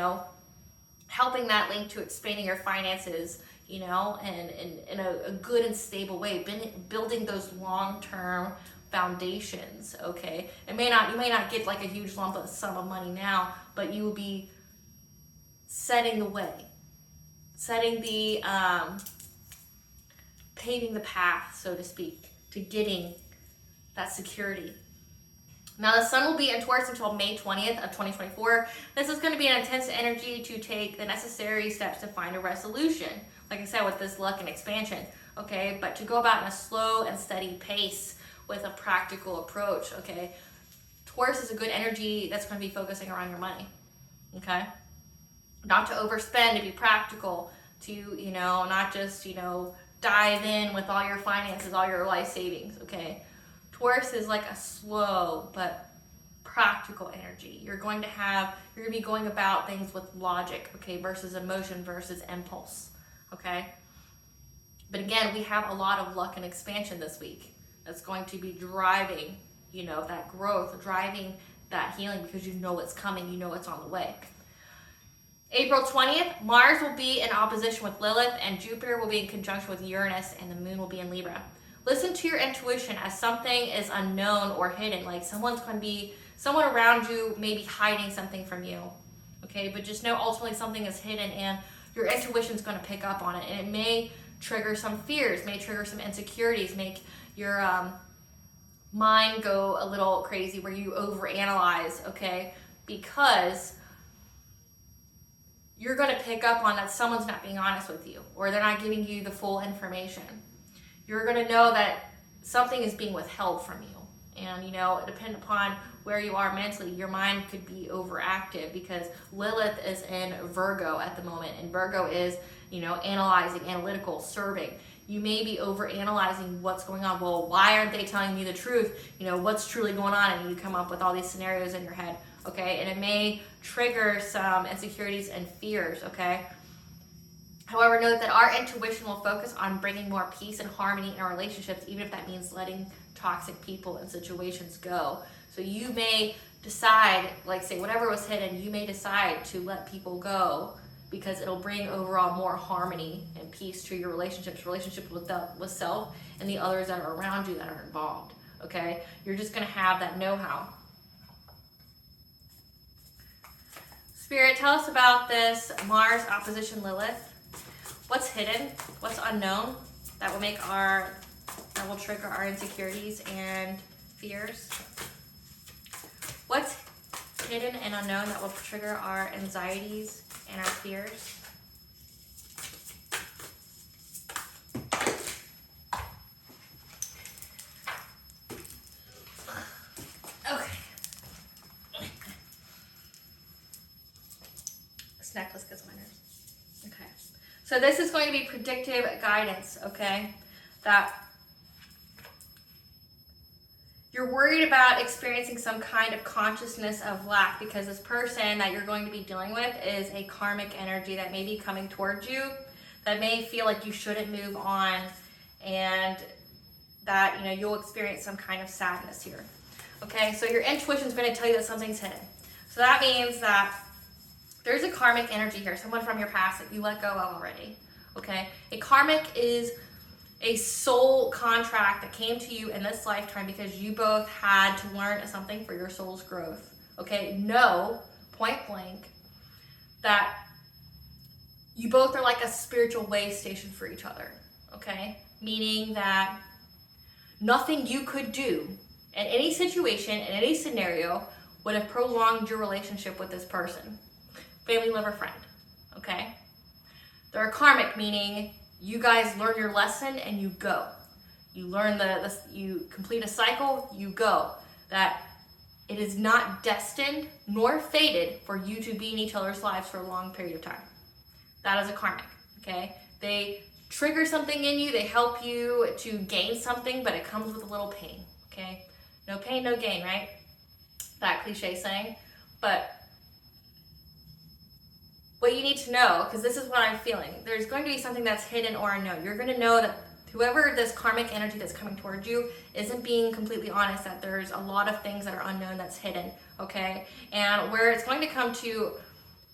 helping that link to expanding your finances, and in a good and stable way, building those long-term foundations, okay? You may not get like a huge sum of money now, but you will be setting the way, paving the path, so to speak, to getting that security. Now the Sun will be in Taurus until May 20th of 2024. This is going to be an intense energy to take the necessary steps to find a resolution. Like I said, with this luck and expansion, okay? But to go about in a slow and steady pace with a practical approach, okay? Taurus is a good energy that's going to be focusing around your money, okay? Not to overspend, to be practical, to, not just, dive in with all your finances, all your life savings, okay? Taurus is like a slow but practical energy. You're going to be going about things with logic, okay, versus emotion versus impulse, okay? But again, we have a lot of luck and expansion this week that's going to be driving, that growth, driving that healing, because you know it's coming, you know it's on the way. April 20th, Mars will be in opposition with Lilith, and Jupiter will be in conjunction with Uranus, and the Moon will be in Libra. Listen to your intuition as something is unknown or hidden, like someone around you may be hiding something from you, okay? But just know ultimately something is hidden, and your intuition is going to pick up on it, and it may trigger some fears, may trigger some insecurities, make your mind go a little crazy where you overanalyze, okay? Because you're going to pick up on that someone's not being honest with you, or they're not giving you the full information. You're going to know that something is being withheld from you. And, depending upon where you are mentally, your mind could be overactive, because Lilith is in Virgo at the moment, and Virgo is, analyzing, analytical, serving. You may be overanalyzing what's going on. Well, why aren't they telling me the truth? What's truly going on? And you come up with all these scenarios in your head, okay? And it may trigger some insecurities and fears, okay? However, note that our intuition will focus on bringing more peace and harmony in our relationships, even if that means letting toxic people and situations go. So you may decide, like say whatever was hidden, you may decide to let people go, because it'll bring overall more harmony and peace to your relationship with self and the others that are around you that are involved, okay? You're just gonna have that know-how. Spirit, tell us about this Mars opposition Lilith. What's hidden? What's unknown that will trigger our insecurities and fears? What's hidden and unknown that will trigger our anxieties and our fears? Necklace gets my nerves. Okay. So this is going to be predictive guidance, okay? That you're worried about experiencing some kind of consciousness of lack because this person that you're going to be dealing with is a karmic energy that may be coming towards you, that may feel like you shouldn't move on, and that, you know, you'll experience some kind of sadness here. Okay, so your intuition is going to tell you that something's hidden. So that means that there's a karmic energy here, someone from your past that you let go of already, okay? A karmic is a soul contract that came to you in this lifetime because you both had to learn something for your soul's growth, okay? Know, point blank, that you both are like a spiritual way station for each other, okay? Meaning that nothing you could do in any situation, in any scenario, would have prolonged your relationship with this person. Family, lover, friend, okay? They're karmic, meaning you guys learn your lesson and you go. You learn you complete a cycle, you go. That it is not destined nor fated for you to be in each other's lives for a long period of time. That is a karmic, okay? They trigger something in you, they help you to gain something, but it comes with a little pain, okay? No pain, no gain, right? That cliche saying. But what you need to know, because this is what I'm feeling, there's going to be something that's hidden or unknown. You're going to know that whoever this karmic energy that's coming towards you isn't being completely honest, that there's a lot of things that are unknown that's hidden, okay? And where it's going to come to,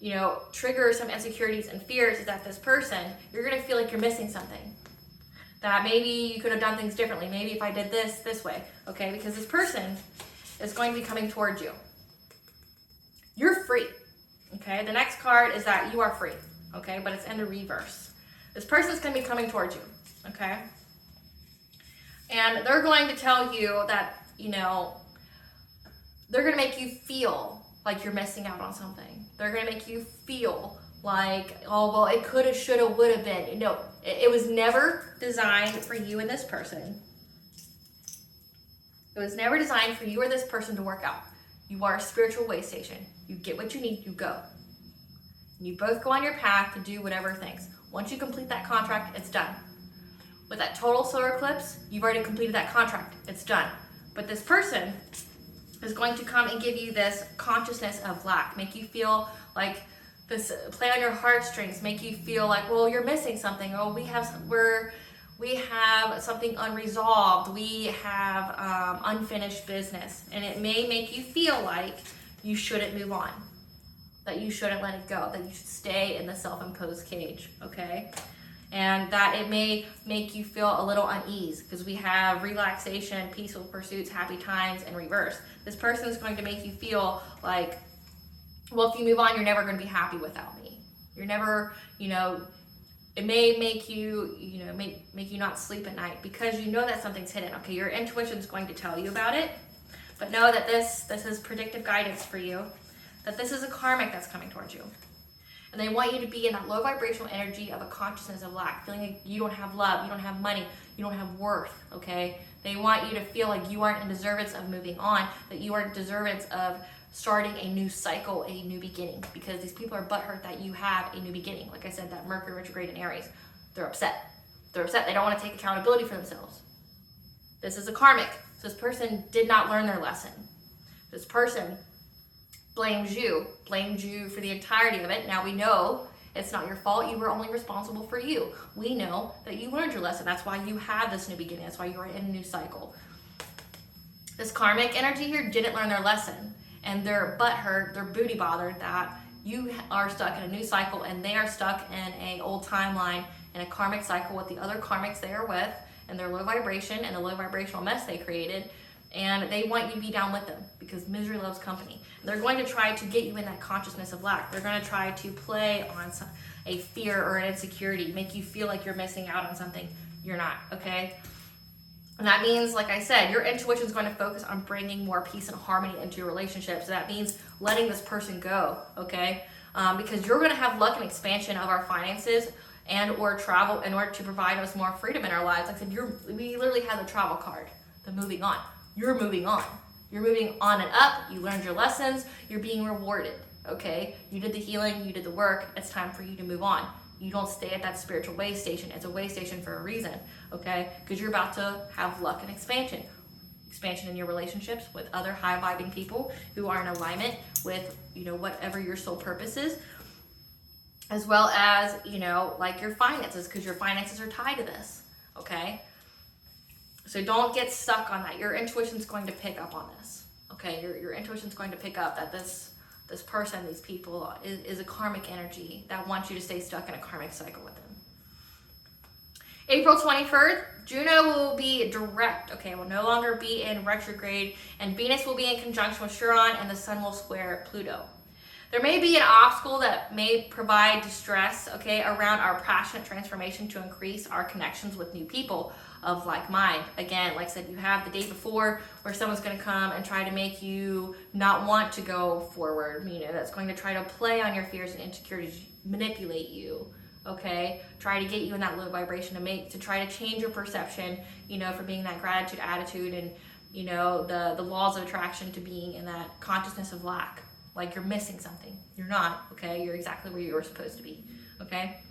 you know, trigger some insecurities and fears is that this person, you're going to feel like you're missing something. That maybe you could have done things differently. Maybe if I did this way, okay? Because this person is going to be coming towards you. You're free. Okay, the next card is that you are free, okay, but it's in the reverse. This person's going to be coming towards you, okay? And they're going to tell you that, you know, they're going to make you feel like you're missing out on something. They're going to make you feel like, oh, well, it could have, should have, would have been. No, it was never designed for you and this person. It was never designed for you or this person to work out. You are a spiritual way station. You get what you need, you go. And you both go on your path to do whatever things. Once you complete that contract, it's done. With that total solar eclipse, you've already completed that contract. It's done. But this person is going to come and give you this consciousness of lack, make you feel like this, play on your heartstrings, make you feel like, well, you're missing something, or we have something unresolved, we have unfinished business, and it may make you feel like you shouldn't move on, that you shouldn't let it go, that you should stay in the self-imposed cage, okay? And that it may make you feel a little unease because we have relaxation, peaceful pursuits, happy times, and reverse. This person is going to make you feel like, well, if you move on, you're never going to be happy without me. You're never, you know, it may make you, you know, make you not sleep at night because you know that something's hidden. Okay, your intuition is going to tell you about it, but know that this is predictive guidance for you, that this is a karmic that's coming towards you. And they want you to be in that low vibrational energy of a consciousness of lack, feeling like you don't have love, you don't have money, you don't have worth, okay? They want you to feel like you aren't in deservance of moving on, that you aren't in deservance of starting a new cycle, a new beginning, because these people are butthurt that you have a new beginning. Like I said, that Mercury retrograde in Aries, they're upset. They're upset. They don't want to take accountability for themselves. This is a karmic. So this person did not learn their lesson. This person blames you for the entirety of it. Now we know it's not your fault. You were only responsible for you. We know that you learned your lesson. That's why you had this new beginning. That's why you are in a new cycle. This karmic energy here didn't learn their lesson. And they're butthurt, they're booty bothered that you are stuck in a new cycle and they are stuck in an old timeline in a karmic cycle with the other karmics they are with and their low vibration and the low vibrational mess they created. And they want you to be down with them because misery loves company. They're going to try to get you in that consciousness of lack. They're going to try to play on a fear or an insecurity, make you feel like you're missing out on something you're not, okay? And that means, like I said, your intuition is going to focus on bringing more peace and harmony into your relationship. So that means letting this person go, okay? Because you're going to have luck and expansion of our finances and or travel in order to provide us more freedom in our lives. Like I said, we literally have the travel card, the moving on. You're moving on. You're moving on and up. You learned your lessons. You're being rewarded, okay? You did the healing. You did the work. It's time for you to move on. You don't stay at that spiritual way station. It's a way station for a reason, okay? Because you're about to have luck and expansion. Expansion in your relationships with other high-vibing people who are in alignment with, whatever your soul purpose is, as well as, like your finances, because your finances are tied to this, okay? So don't get stuck on that. Your intuition's going to pick up on this, okay? Your intuition's going to pick up that this person, these people, is a karmic energy that wants you to stay stuck in a karmic cycle with them. April 21st, Juno will be direct, okay, will no longer be in retrograde, and Venus will be in conjunction with Chiron, and the Sun will square Pluto. There may be an obstacle that may provide distress, okay, around our passionate transformation to increase our connections with new people of like mind. Again, like I said, you have the day before where someone's going to come and try to make you not want to go forward. That's going to try to play on your fears and insecurities, manipulate you, okay? Try to get you in that low vibration to try to change your perception, from being that gratitude attitude and, the laws of attraction to being in that consciousness of lack. Like you're missing something. You're not, okay? You're exactly where you're supposed to be, okay?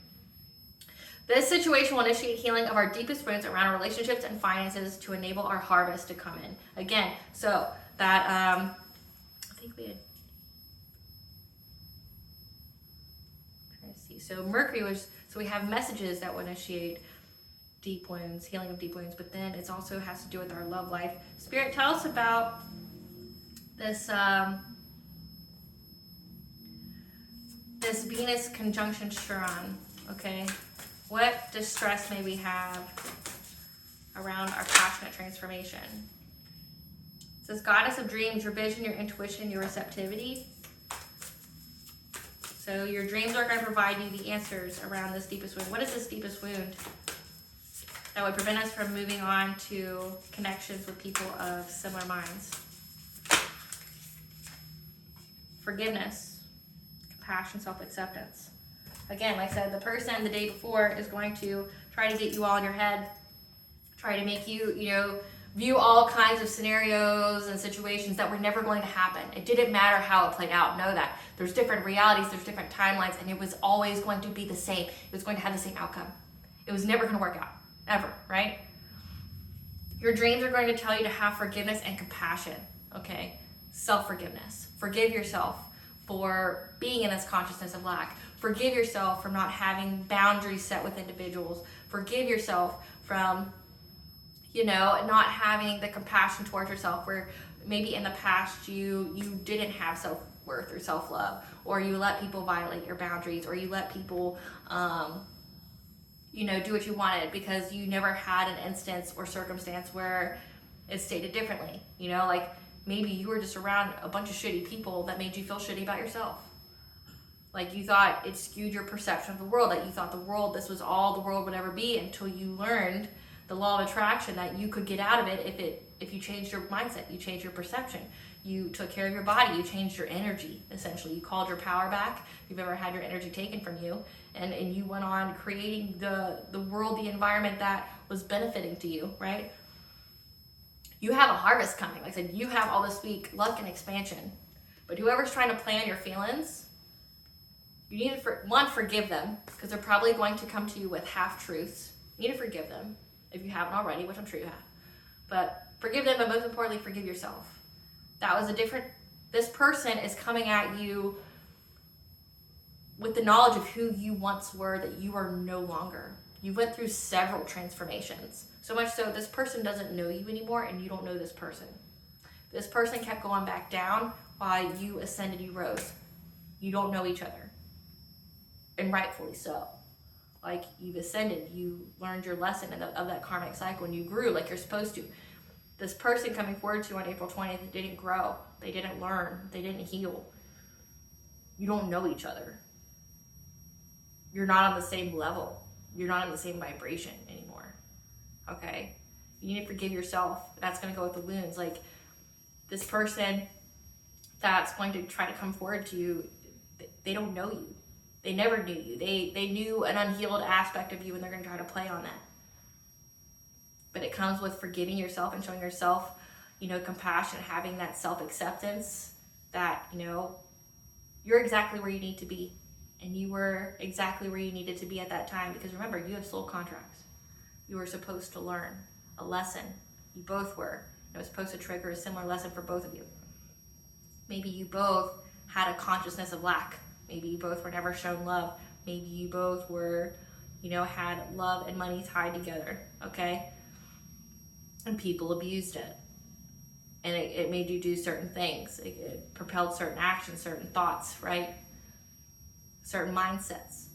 This situation will initiate healing of our deepest wounds around our relationships and finances to enable our harvest to come in. Again, so that, I think we had, I'm trying to see. So Mercury so we have messages that will initiate deep wounds, healing of deep wounds, but then it also has to do with our love life. Spirit, tell us about this, this Venus conjunction Chiron, okay? What distress may we have around our passionate transformation? It says, Goddess of dreams, your vision, your intuition, your receptivity. So your dreams are going to provide you the answers around this deepest wound. What is this deepest wound that would prevent us from moving on to connections with people of similar minds? Forgiveness, compassion, self-acceptance. Again, like I said, the person the day before is going to try to get you all in your head, try to make you, view all kinds of scenarios and situations that were never going to happen. It didn't matter how it played out. Know that. There's different realities, there's different timelines, and it was always going to be the same. It was going to have the same outcome. It was never going to work out, ever, right? Your dreams are going to tell you to have forgiveness and compassion, okay? Self-forgiveness. Forgive yourself for being in this consciousness of lack. Forgive yourself for not having boundaries set with individuals. Forgive yourself from, not having the compassion towards yourself where maybe in the past you didn't have self-worth or self-love, or you let people violate your boundaries, or you let people, do what you wanted because you never had an instance or circumstance where it's stated differently. Like maybe you were just around a bunch of shitty people that made you feel shitty about yourself. Like you thought it skewed your perception of the world, that you thought this was all the world would ever be, until you learned the law of attraction, that you could get out of it if you changed your mindset, you changed your perception, you took care of your body, you changed your energy, essentially. You called your power back, if you've ever had your energy taken from you, and you went on creating the world, the environment that was benefiting to you, right? You have a harvest coming. Like I said, you have all this week luck and expansion. But whoever's trying to play on your feelings, you need to, forgive them, because they're probably going to come to you with half-truths. You need to forgive them, if you haven't already, which I'm sure you have. But forgive them, but most importantly, forgive yourself. This person is coming at you with the knowledge of who you once were, that you are no longer. You went through several transformations. So much so, this person doesn't know you anymore, and you don't know this person. This person kept going back down while you ascended, you rose. You don't know each other. And rightfully so. Like, you've ascended, you learned your lesson of that karmic cycle, and you grew like you're supposed to. This person coming forward to you on April 20th didn't grow. They didn't learn. They didn't heal. You don't know each other. You're not on the same level. You're not in the same vibration anymore. Okay? You need to forgive yourself. That's going to go with the wounds. Like, this person that's going to try to come forward to you, they don't know you. They never knew you. They knew an unhealed aspect of you, and they're going to try to play on that. But it comes with forgiving yourself and showing yourself, compassion, having that self-acceptance that, you're exactly where you need to be. And you were exactly where you needed to be at that time. Because remember, you have soul contracts. You were supposed to learn a lesson. You both were. It was supposed to trigger a similar lesson for both of you. Maybe you both had a consciousness of lack. Maybe you both were never shown love. Maybe you both were, had love and money tied together, okay? And people abused it. And it made you do certain things. It propelled certain actions, certain thoughts, right? Certain mindsets.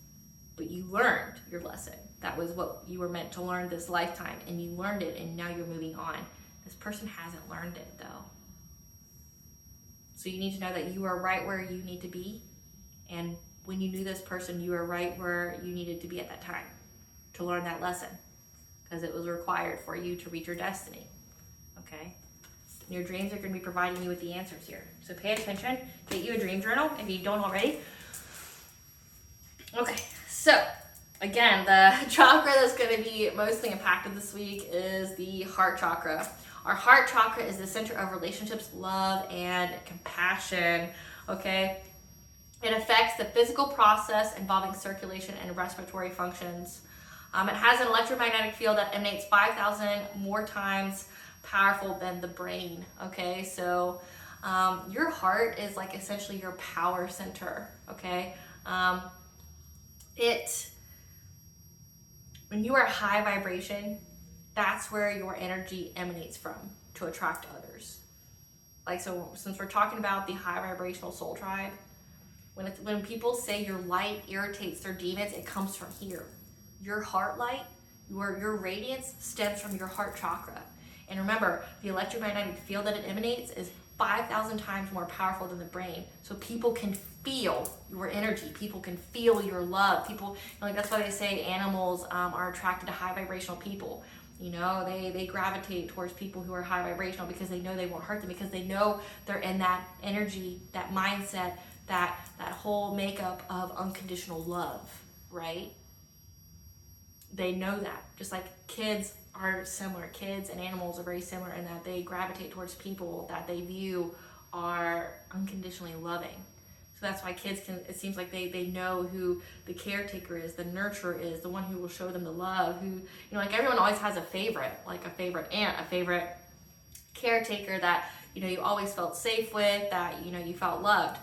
But you learned your lesson. That was what you were meant to learn this lifetime. And you learned it, and now you're moving on. This person hasn't learned it, though. So you need to know that you are right where you need to be. And when you knew this person, you were right where you needed to be at that time to learn that lesson. Because it was required for you to reach your destiny. Okay? And your dreams are going to be providing you with the answers here. So pay attention. Get you a dream journal if you don't already. Okay, so again, the chakra that's going to be mostly impacted this week is the heart chakra. Our heart chakra is the center of relationships, love, and compassion. Okay? It affects the physical process involving circulation and respiratory functions. It has an electromagnetic field that emanates 5,000 more times powerful than the brain. Okay, so your heart is like essentially your power center. Okay, when you are high vibration, that's where your energy emanates from to attract others. Like, so since we're talking about the high vibrational soul tribe, when people say your light irritates their demons, it comes from here. Your heart light, your radiance stems from your heart chakra. And remember, the electromagnetic field that it emanates is 5,000 times more powerful than the brain. So people can feel your energy. People can feel your love. People, that's why they say animals are attracted to high vibrational people. They gravitate towards people who are high vibrational because they know they won't hurt them, because they know they're in that energy, that mindset, that whole makeup of unconditional love, right? They know that. Just like kids are similar. Kids and animals are very similar in that they gravitate towards people that they view are unconditionally loving. So that's why kids it seems like they know who the caretaker is, the nurturer is, the one who will show them the love, who, like everyone always has a favorite, like a favorite aunt, a favorite caretaker that, you always felt safe with, that, you felt loved.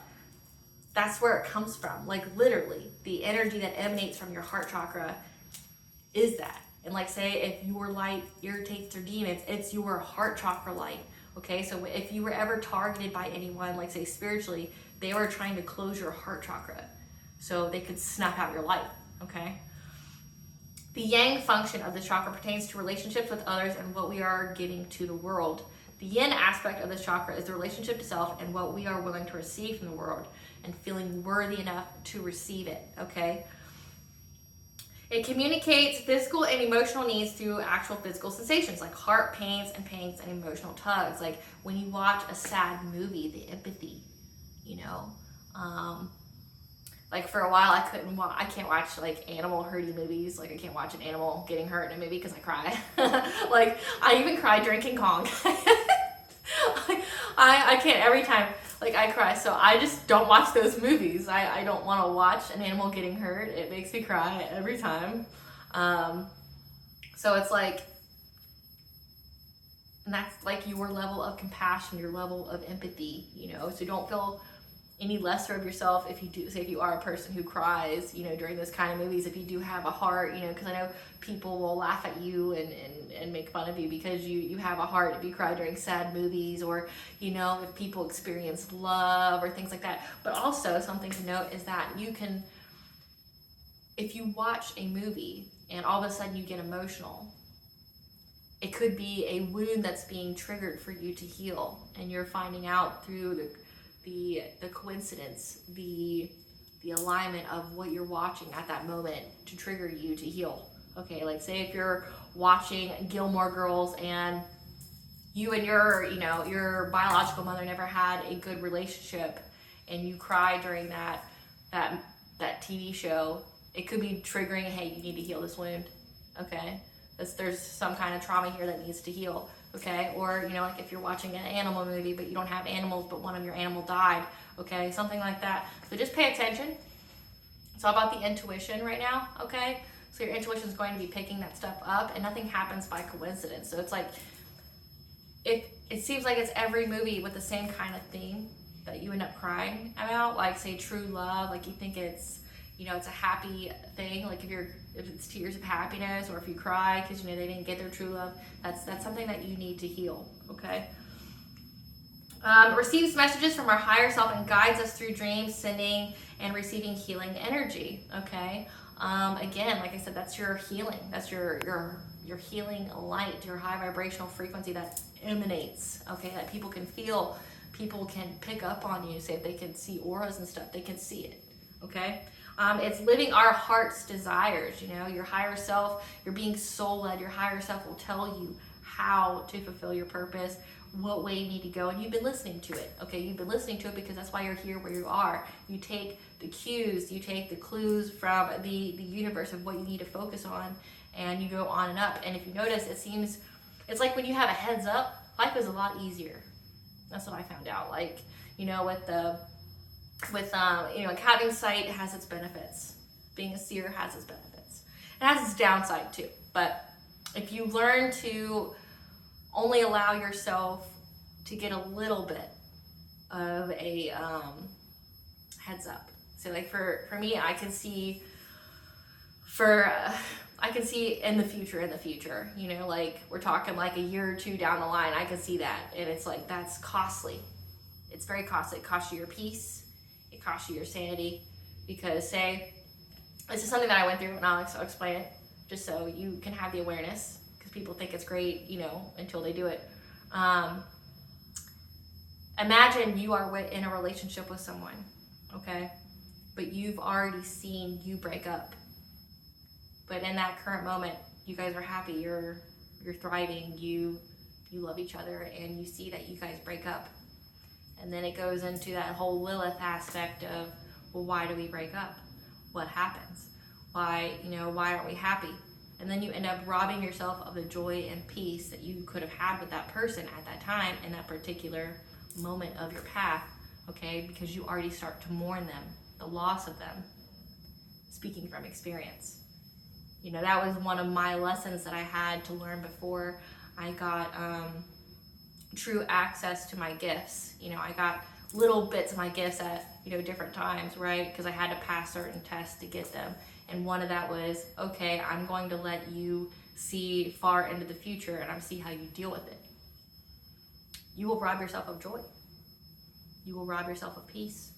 That's where it comes from. Like literally, the energy that emanates from your heart chakra is that. And like say if your light irritates their demons, it's your heart chakra light. Okay, so if you were ever targeted by anyone, like say spiritually, they were trying to close your heart chakra so they could snuff out your light. Okay, the yang function of this chakra pertains to relationships with others and what we are giving to the world. The yin aspect of this chakra is the relationship to self and what we are willing to receive from the world and feeling worthy enough to receive it. Okay, it communicates physical and emotional needs through actual physical sensations like heart pains and emotional tugs. Like when you watch a sad movie, the empathy, like for a while I can't watch like animal hurty movies. Like I can't watch an animal getting hurt in a movie because I cry. Like I even cry during King Kong. I can't, every time like I cry, so I just don't watch those movies. I don't want to watch an animal getting hurt. It makes me cry every time. So it's like, and that's like your level of compassion, your level of empathy, so don't feel any lesser of yourself if you do, say if you are a person who cries, during those kind of movies, if you do have a heart, because I know people will laugh at you and make fun of you because you have a heart if you cry during sad movies, or, if people experience love or things like that. But also something to note is that you can, if you watch a movie and all of a sudden you get emotional, It could be a wound that's being triggered for you to heal, and you're finding out through the coincidence, the alignment of what you're watching at that moment to trigger you to heal. Okay, like say if you're watching Gilmore Girls and you and your biological mother never had a good relationship, and you cry during that TV show, it could be triggering, hey, you need to heal this wound. Okay, there's some kind of trauma here that needs to heal. Okay, or like if you're watching an animal movie but you don't have animals, but one of your animal died. Okay, something like that. So just pay attention. It's all about the intuition right now. Okay, so your intuition is going to be picking that stuff up, and nothing happens by coincidence. So it's like it seems like it's every movie with the same kind of theme that you end up crying about, like say true love, like you think it's it's a happy thing, like if it's tears of happiness, or if you cry because they didn't get their true love, that's something that you need to heal. Okay. Receives messages from our higher self and guides us through dreams, sending and receiving healing energy. Okay. Again, like I said, that's your healing. That's your healing light, your high vibrational frequency that emanates. Okay, that people can feel, people can pick up on you. Say if they can see auras and stuff, they can see it. Okay. It's living our heart's desires. Your higher self, you're being soul led. Your higher self will tell you how to fulfill your purpose, what way you need to go, and you've been listening to it. Okay, you've been listening to it because that's why you're here where you are. You take the cues, you take the clues from the universe of what you need to focus on, and you go on and up. And if you notice, it's like when you have a heads up, life is a lot easier. That's what I found out. Like, like having sight has its benefits. Being a seer has its benefits. It has its downside too. But if you learn to only allow yourself to get a little bit of a heads up. So like for me, I can see in the future, like we're talking like a year or two down the line, I can see that. And it's like, that's costly. It's very costly. It costs you your peace. It costs you your sanity. Because say, this is something that I went through, and I'll explain it just so you can have the awareness, because people think it's great, until they do it. Imagine you are in a relationship with someone, okay? But you've already seen you break up. But in that current moment, you guys are happy, you're thriving, you love each other, and you see that you guys break up. And then it goes into that whole Lilith aspect of, well, why do we break up? What happens? Why aren't we happy? And then you end up robbing yourself of the joy and peace that you could have had with that person at that time in that particular moment of your path, okay? Because you already start to mourn them, the loss of them, speaking from experience. That was one of my lessons that I had to learn before I got true access to my gifts. I got little bits of my gifts at, different times, right? Because I had to pass certain tests to get them. And one of that was, okay, I'm going to let you see far into the future, and I'm see how you deal with it. You will rob yourself of joy. You will rob yourself of peace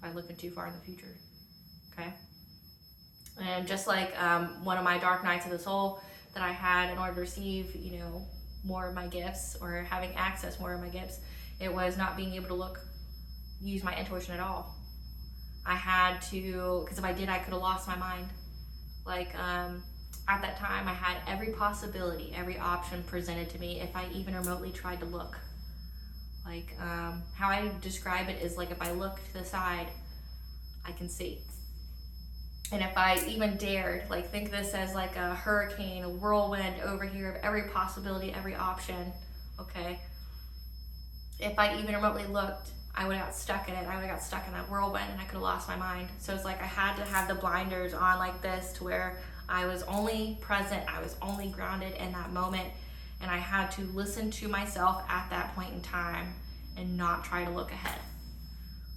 by looking too far in the future, okay? And just like one of my dark nights of the soul that I had in order to receive, more of my gifts, or having access more of my gifts, it was not being able to use my intuition at all. I had to, because if I did, I could have lost my mind. Like at that time, I had every possibility, every option presented to me if I even remotely tried to look. Like how I describe it is like if I look to the side, I can see. And if I even dared, like think this as like a hurricane, a whirlwind over here of every possibility, every option, okay? If I even remotely looked, I would have got stuck in it. I would have got stuck in that whirlwind, and I could have lost my mind. So it's like I had to have the blinders on like this, to where I was only present, I was only grounded in that moment, and I had to listen to myself at that point in time and not try to look ahead.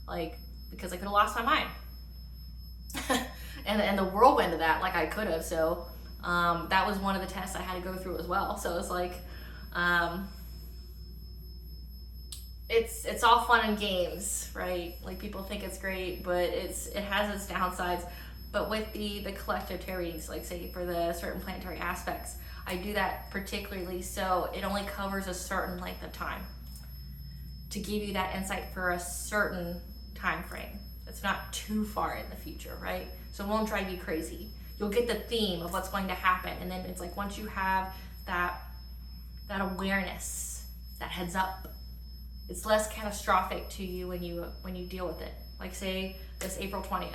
Like, because I could have lost my mind. and the whirlwind of that, like I could have. So that was one of the tests I had to go through as well. So it's like, it's all fun and games, right? Like people think it's great, but it has its downsides. But with the collective tarot readings, like say for the certain planetary aspects, I do that particularly so it only covers a certain length of time to give you that insight for a certain time frame. It's not too far in the future, right? So it won't drive you crazy. You'll get the theme of what's going to happen, and then it's like once you have that awareness, that heads up, it's less catastrophic to you when you deal with it. Like say this April 20th,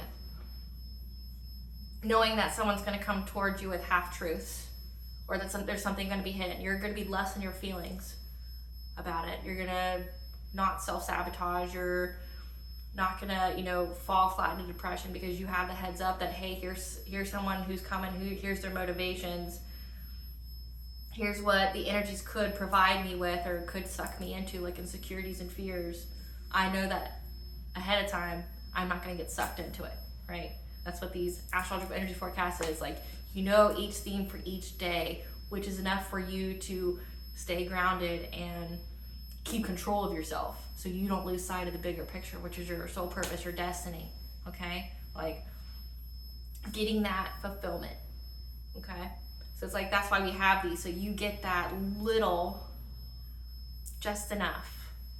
knowing that someone's going to come towards you with half-truths, or that there's something going to be hidden. You're going to be less in your feelings about it. You're going to not self-sabotage. You're not going to, fall flat into depression because you have the heads up that, hey, here's someone who's coming, here's their motivations. Here's what the energies could provide me with or could suck me into, like insecurities and fears. I know that ahead of time, I'm not going to get sucked into it, right? That's what these astrological energy forecasts is. Like, each theme for each day, which is enough for you to stay grounded and keep control of yourself so you don't lose sight of the bigger picture, which is your soul purpose, your destiny, okay? Like, getting that fulfillment, okay? So it's like, that's why we have these, so you get that little, just enough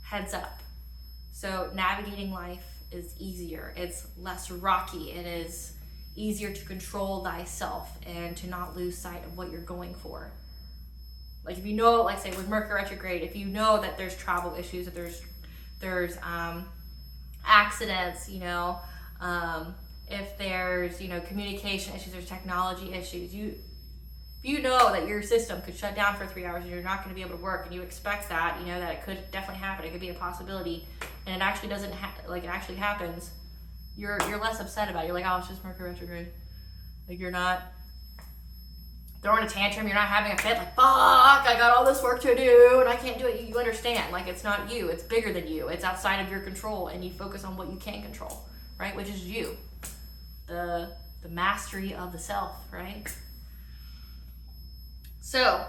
heads up. So navigating life is easier. It's less rocky. It is easier to control thyself and to not lose sight of what you're going for. Like if you know, like say with Mercury retrograde, if you know that there's travel issues, that there's accidents, if there's, communication issues, there's technology issues, if you know that your system could shut down for 3 hours and you're not going to be able to work, and you expect that, that it could definitely happen, it could be a possibility, and it actually doesn't it actually happens, you're less upset about it. You're like, oh, it's just Mercury retrograde. Like, you're not throwing a tantrum, you're not having a fit, like, fuck, I got all this work to do and I can't do it. You understand, like, it's not you, it's bigger than you, it's outside of your control, and you focus on what you can control, right? Which is you, the mastery of the self, right? So,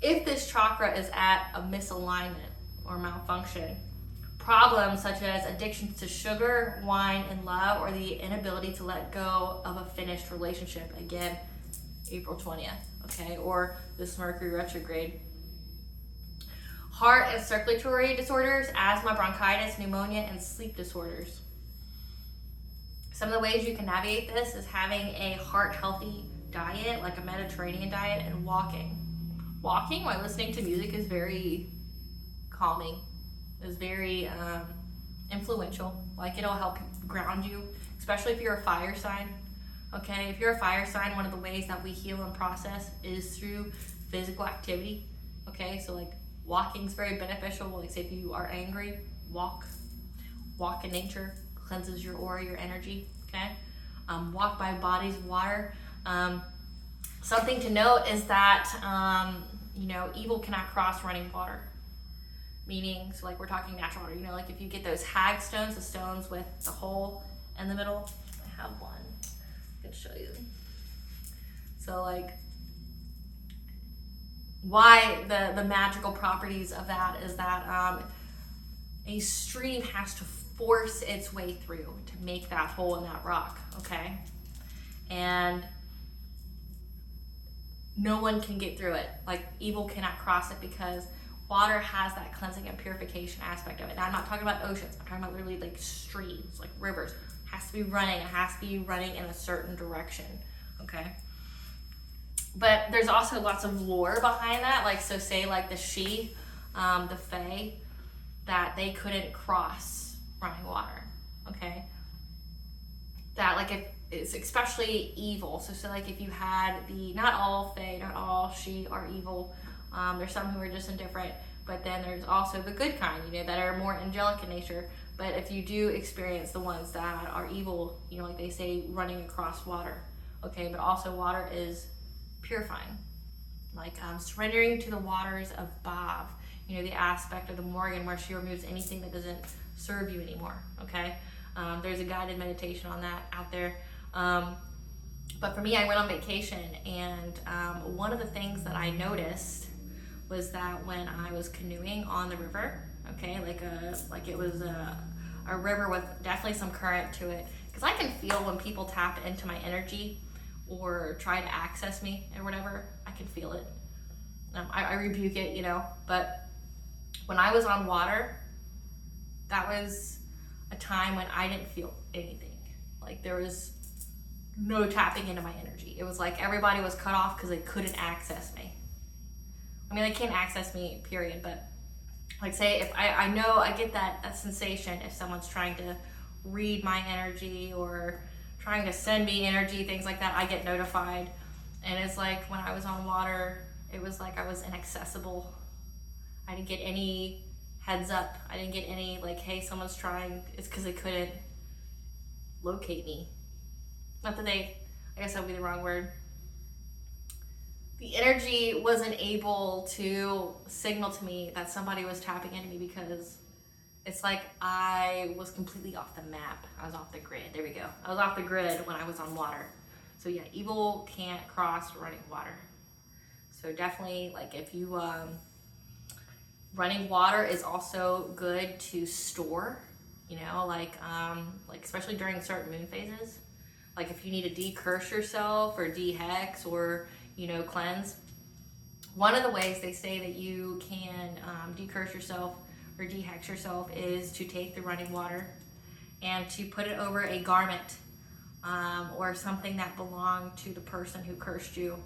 if this chakra is at a misalignment or malfunction, problems such as addictions to sugar, wine, and love, or the inability to let go of a finished relationship, again, April 20th, okay, or this Mercury retrograde. Heart and circulatory disorders, asthma, bronchitis, pneumonia, and sleep disorders. Some of the ways you can navigate this is having a heart-healthy diet, like a Mediterranean diet, and walking. Walking while listening to music is very calming, is very influential. Like, it'll help ground you, especially if you're a fire sign. Okay, if you're a fire sign, one of the ways that we heal and process is through physical activity. Okay, so like walking is very beneficial. Like say if you are angry, walk in nature, cleanses your aura, your energy. Okay, walk by bodies of water. Something to note is that evil cannot cross running water. Meaning, so like we're talking natural water. Like if you get those hag stones, the stones with the hole in the middle. I have one. I can show you. So like why the magical properties of that is that a stream has to force its way through to make that hole in that rock, okay? And no one can get through it. Like evil cannot cross it because water has that cleansing and purification aspect of it. Now I'm not talking about oceans, I'm talking about literally like streams, like rivers. It has to be running, it has to be running in a certain direction, okay? But there's also lots of lore behind that. Like, so say like the She, the Fae, that they couldn't cross running water, okay? That like if it's especially evil. So like if you had not all Fae, not all She are evil. There's some who are just indifferent, but then there's also the good kind, that are more angelic in nature. But if you do experience the ones that are evil, like they say, running across water, okay? But also water is purifying, like surrendering to the waters of Bav, the aspect of the Morgan where she removes anything that doesn't serve you anymore, okay? There's a guided meditation on that out there. But for me, I went on vacation, and one of the things that I noticed was that when I was canoeing on the river, okay, like it was a river with definitely some current to it, because I can feel when people tap into my energy or try to access me or whatever, I can feel it. I rebuke it, you know, but when I was on water, that was a time when I didn't feel anything. Like there was no tapping into my energy. It was like everybody was cut off because they couldn't access me. I mean, they can't access me, period, but like say if I know I get that sensation if someone's trying to read my energy or trying to send me energy, things like that, I get notified. And it's like when I was on water, it was like I was inaccessible. I didn't get any heads up. I didn't get any like, hey, someone's trying. It's because they couldn't locate me. Not that I guess that would be the wrong word. The energy wasn't able to signal to me that somebody was tapping into me because it's like I was completely off the map. I was off the grid. There we go. I was off the grid when I was on water. So yeah, evil can't cross running water. So definitely, like if you, running water is also good to store, you know, like especially during certain moon phases. Like if you need to decurse yourself or dehex or, you know, cleanse. One of the ways they say that you can decurse yourself or dehex yourself is to take the running water and to put it over a garment or something that belonged to the person who cursed you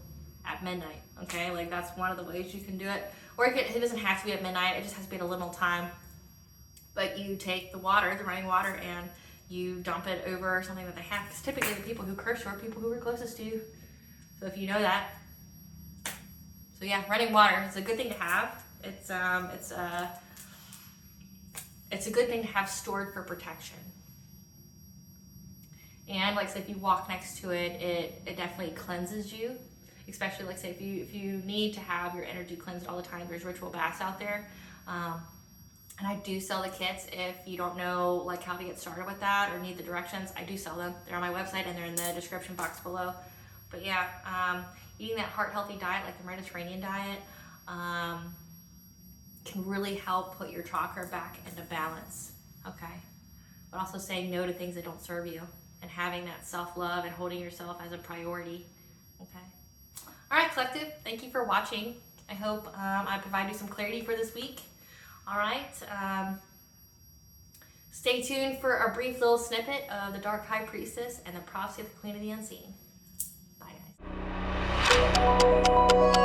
at midnight. Okay, like that's one of the ways you can do it. Or it doesn't have to be at midnight, it just has to be at a liminal time. But you take the water, the running water, and you dump it over something that they have. Because typically the people who curse you are people who were closest to you. So if you know that. So yeah, running water is a good thing to have. It's a good thing to have stored for protection. And like say if you walk next to it, it definitely cleanses you. Especially like say if you need to have your energy cleansed all the time, there's ritual baths out there. And I do sell the kits. If you don't know like how to get started with that or need the directions, I do sell them. They're on my website and they're in the description box below. But yeah, eating that heart healthy diet like the Mediterranean diet can really help put your chakra back into balance. Okay, but also saying no to things that don't serve you and having that self-love and holding yourself as a priority. Okay. All right, collective, thank you for watching. I hope I provide you some clarity for this week. All right, stay tuned for a brief little snippet of the Dark High Priestess and the Prophecy of the Queen of the Unseen. Bye, guys.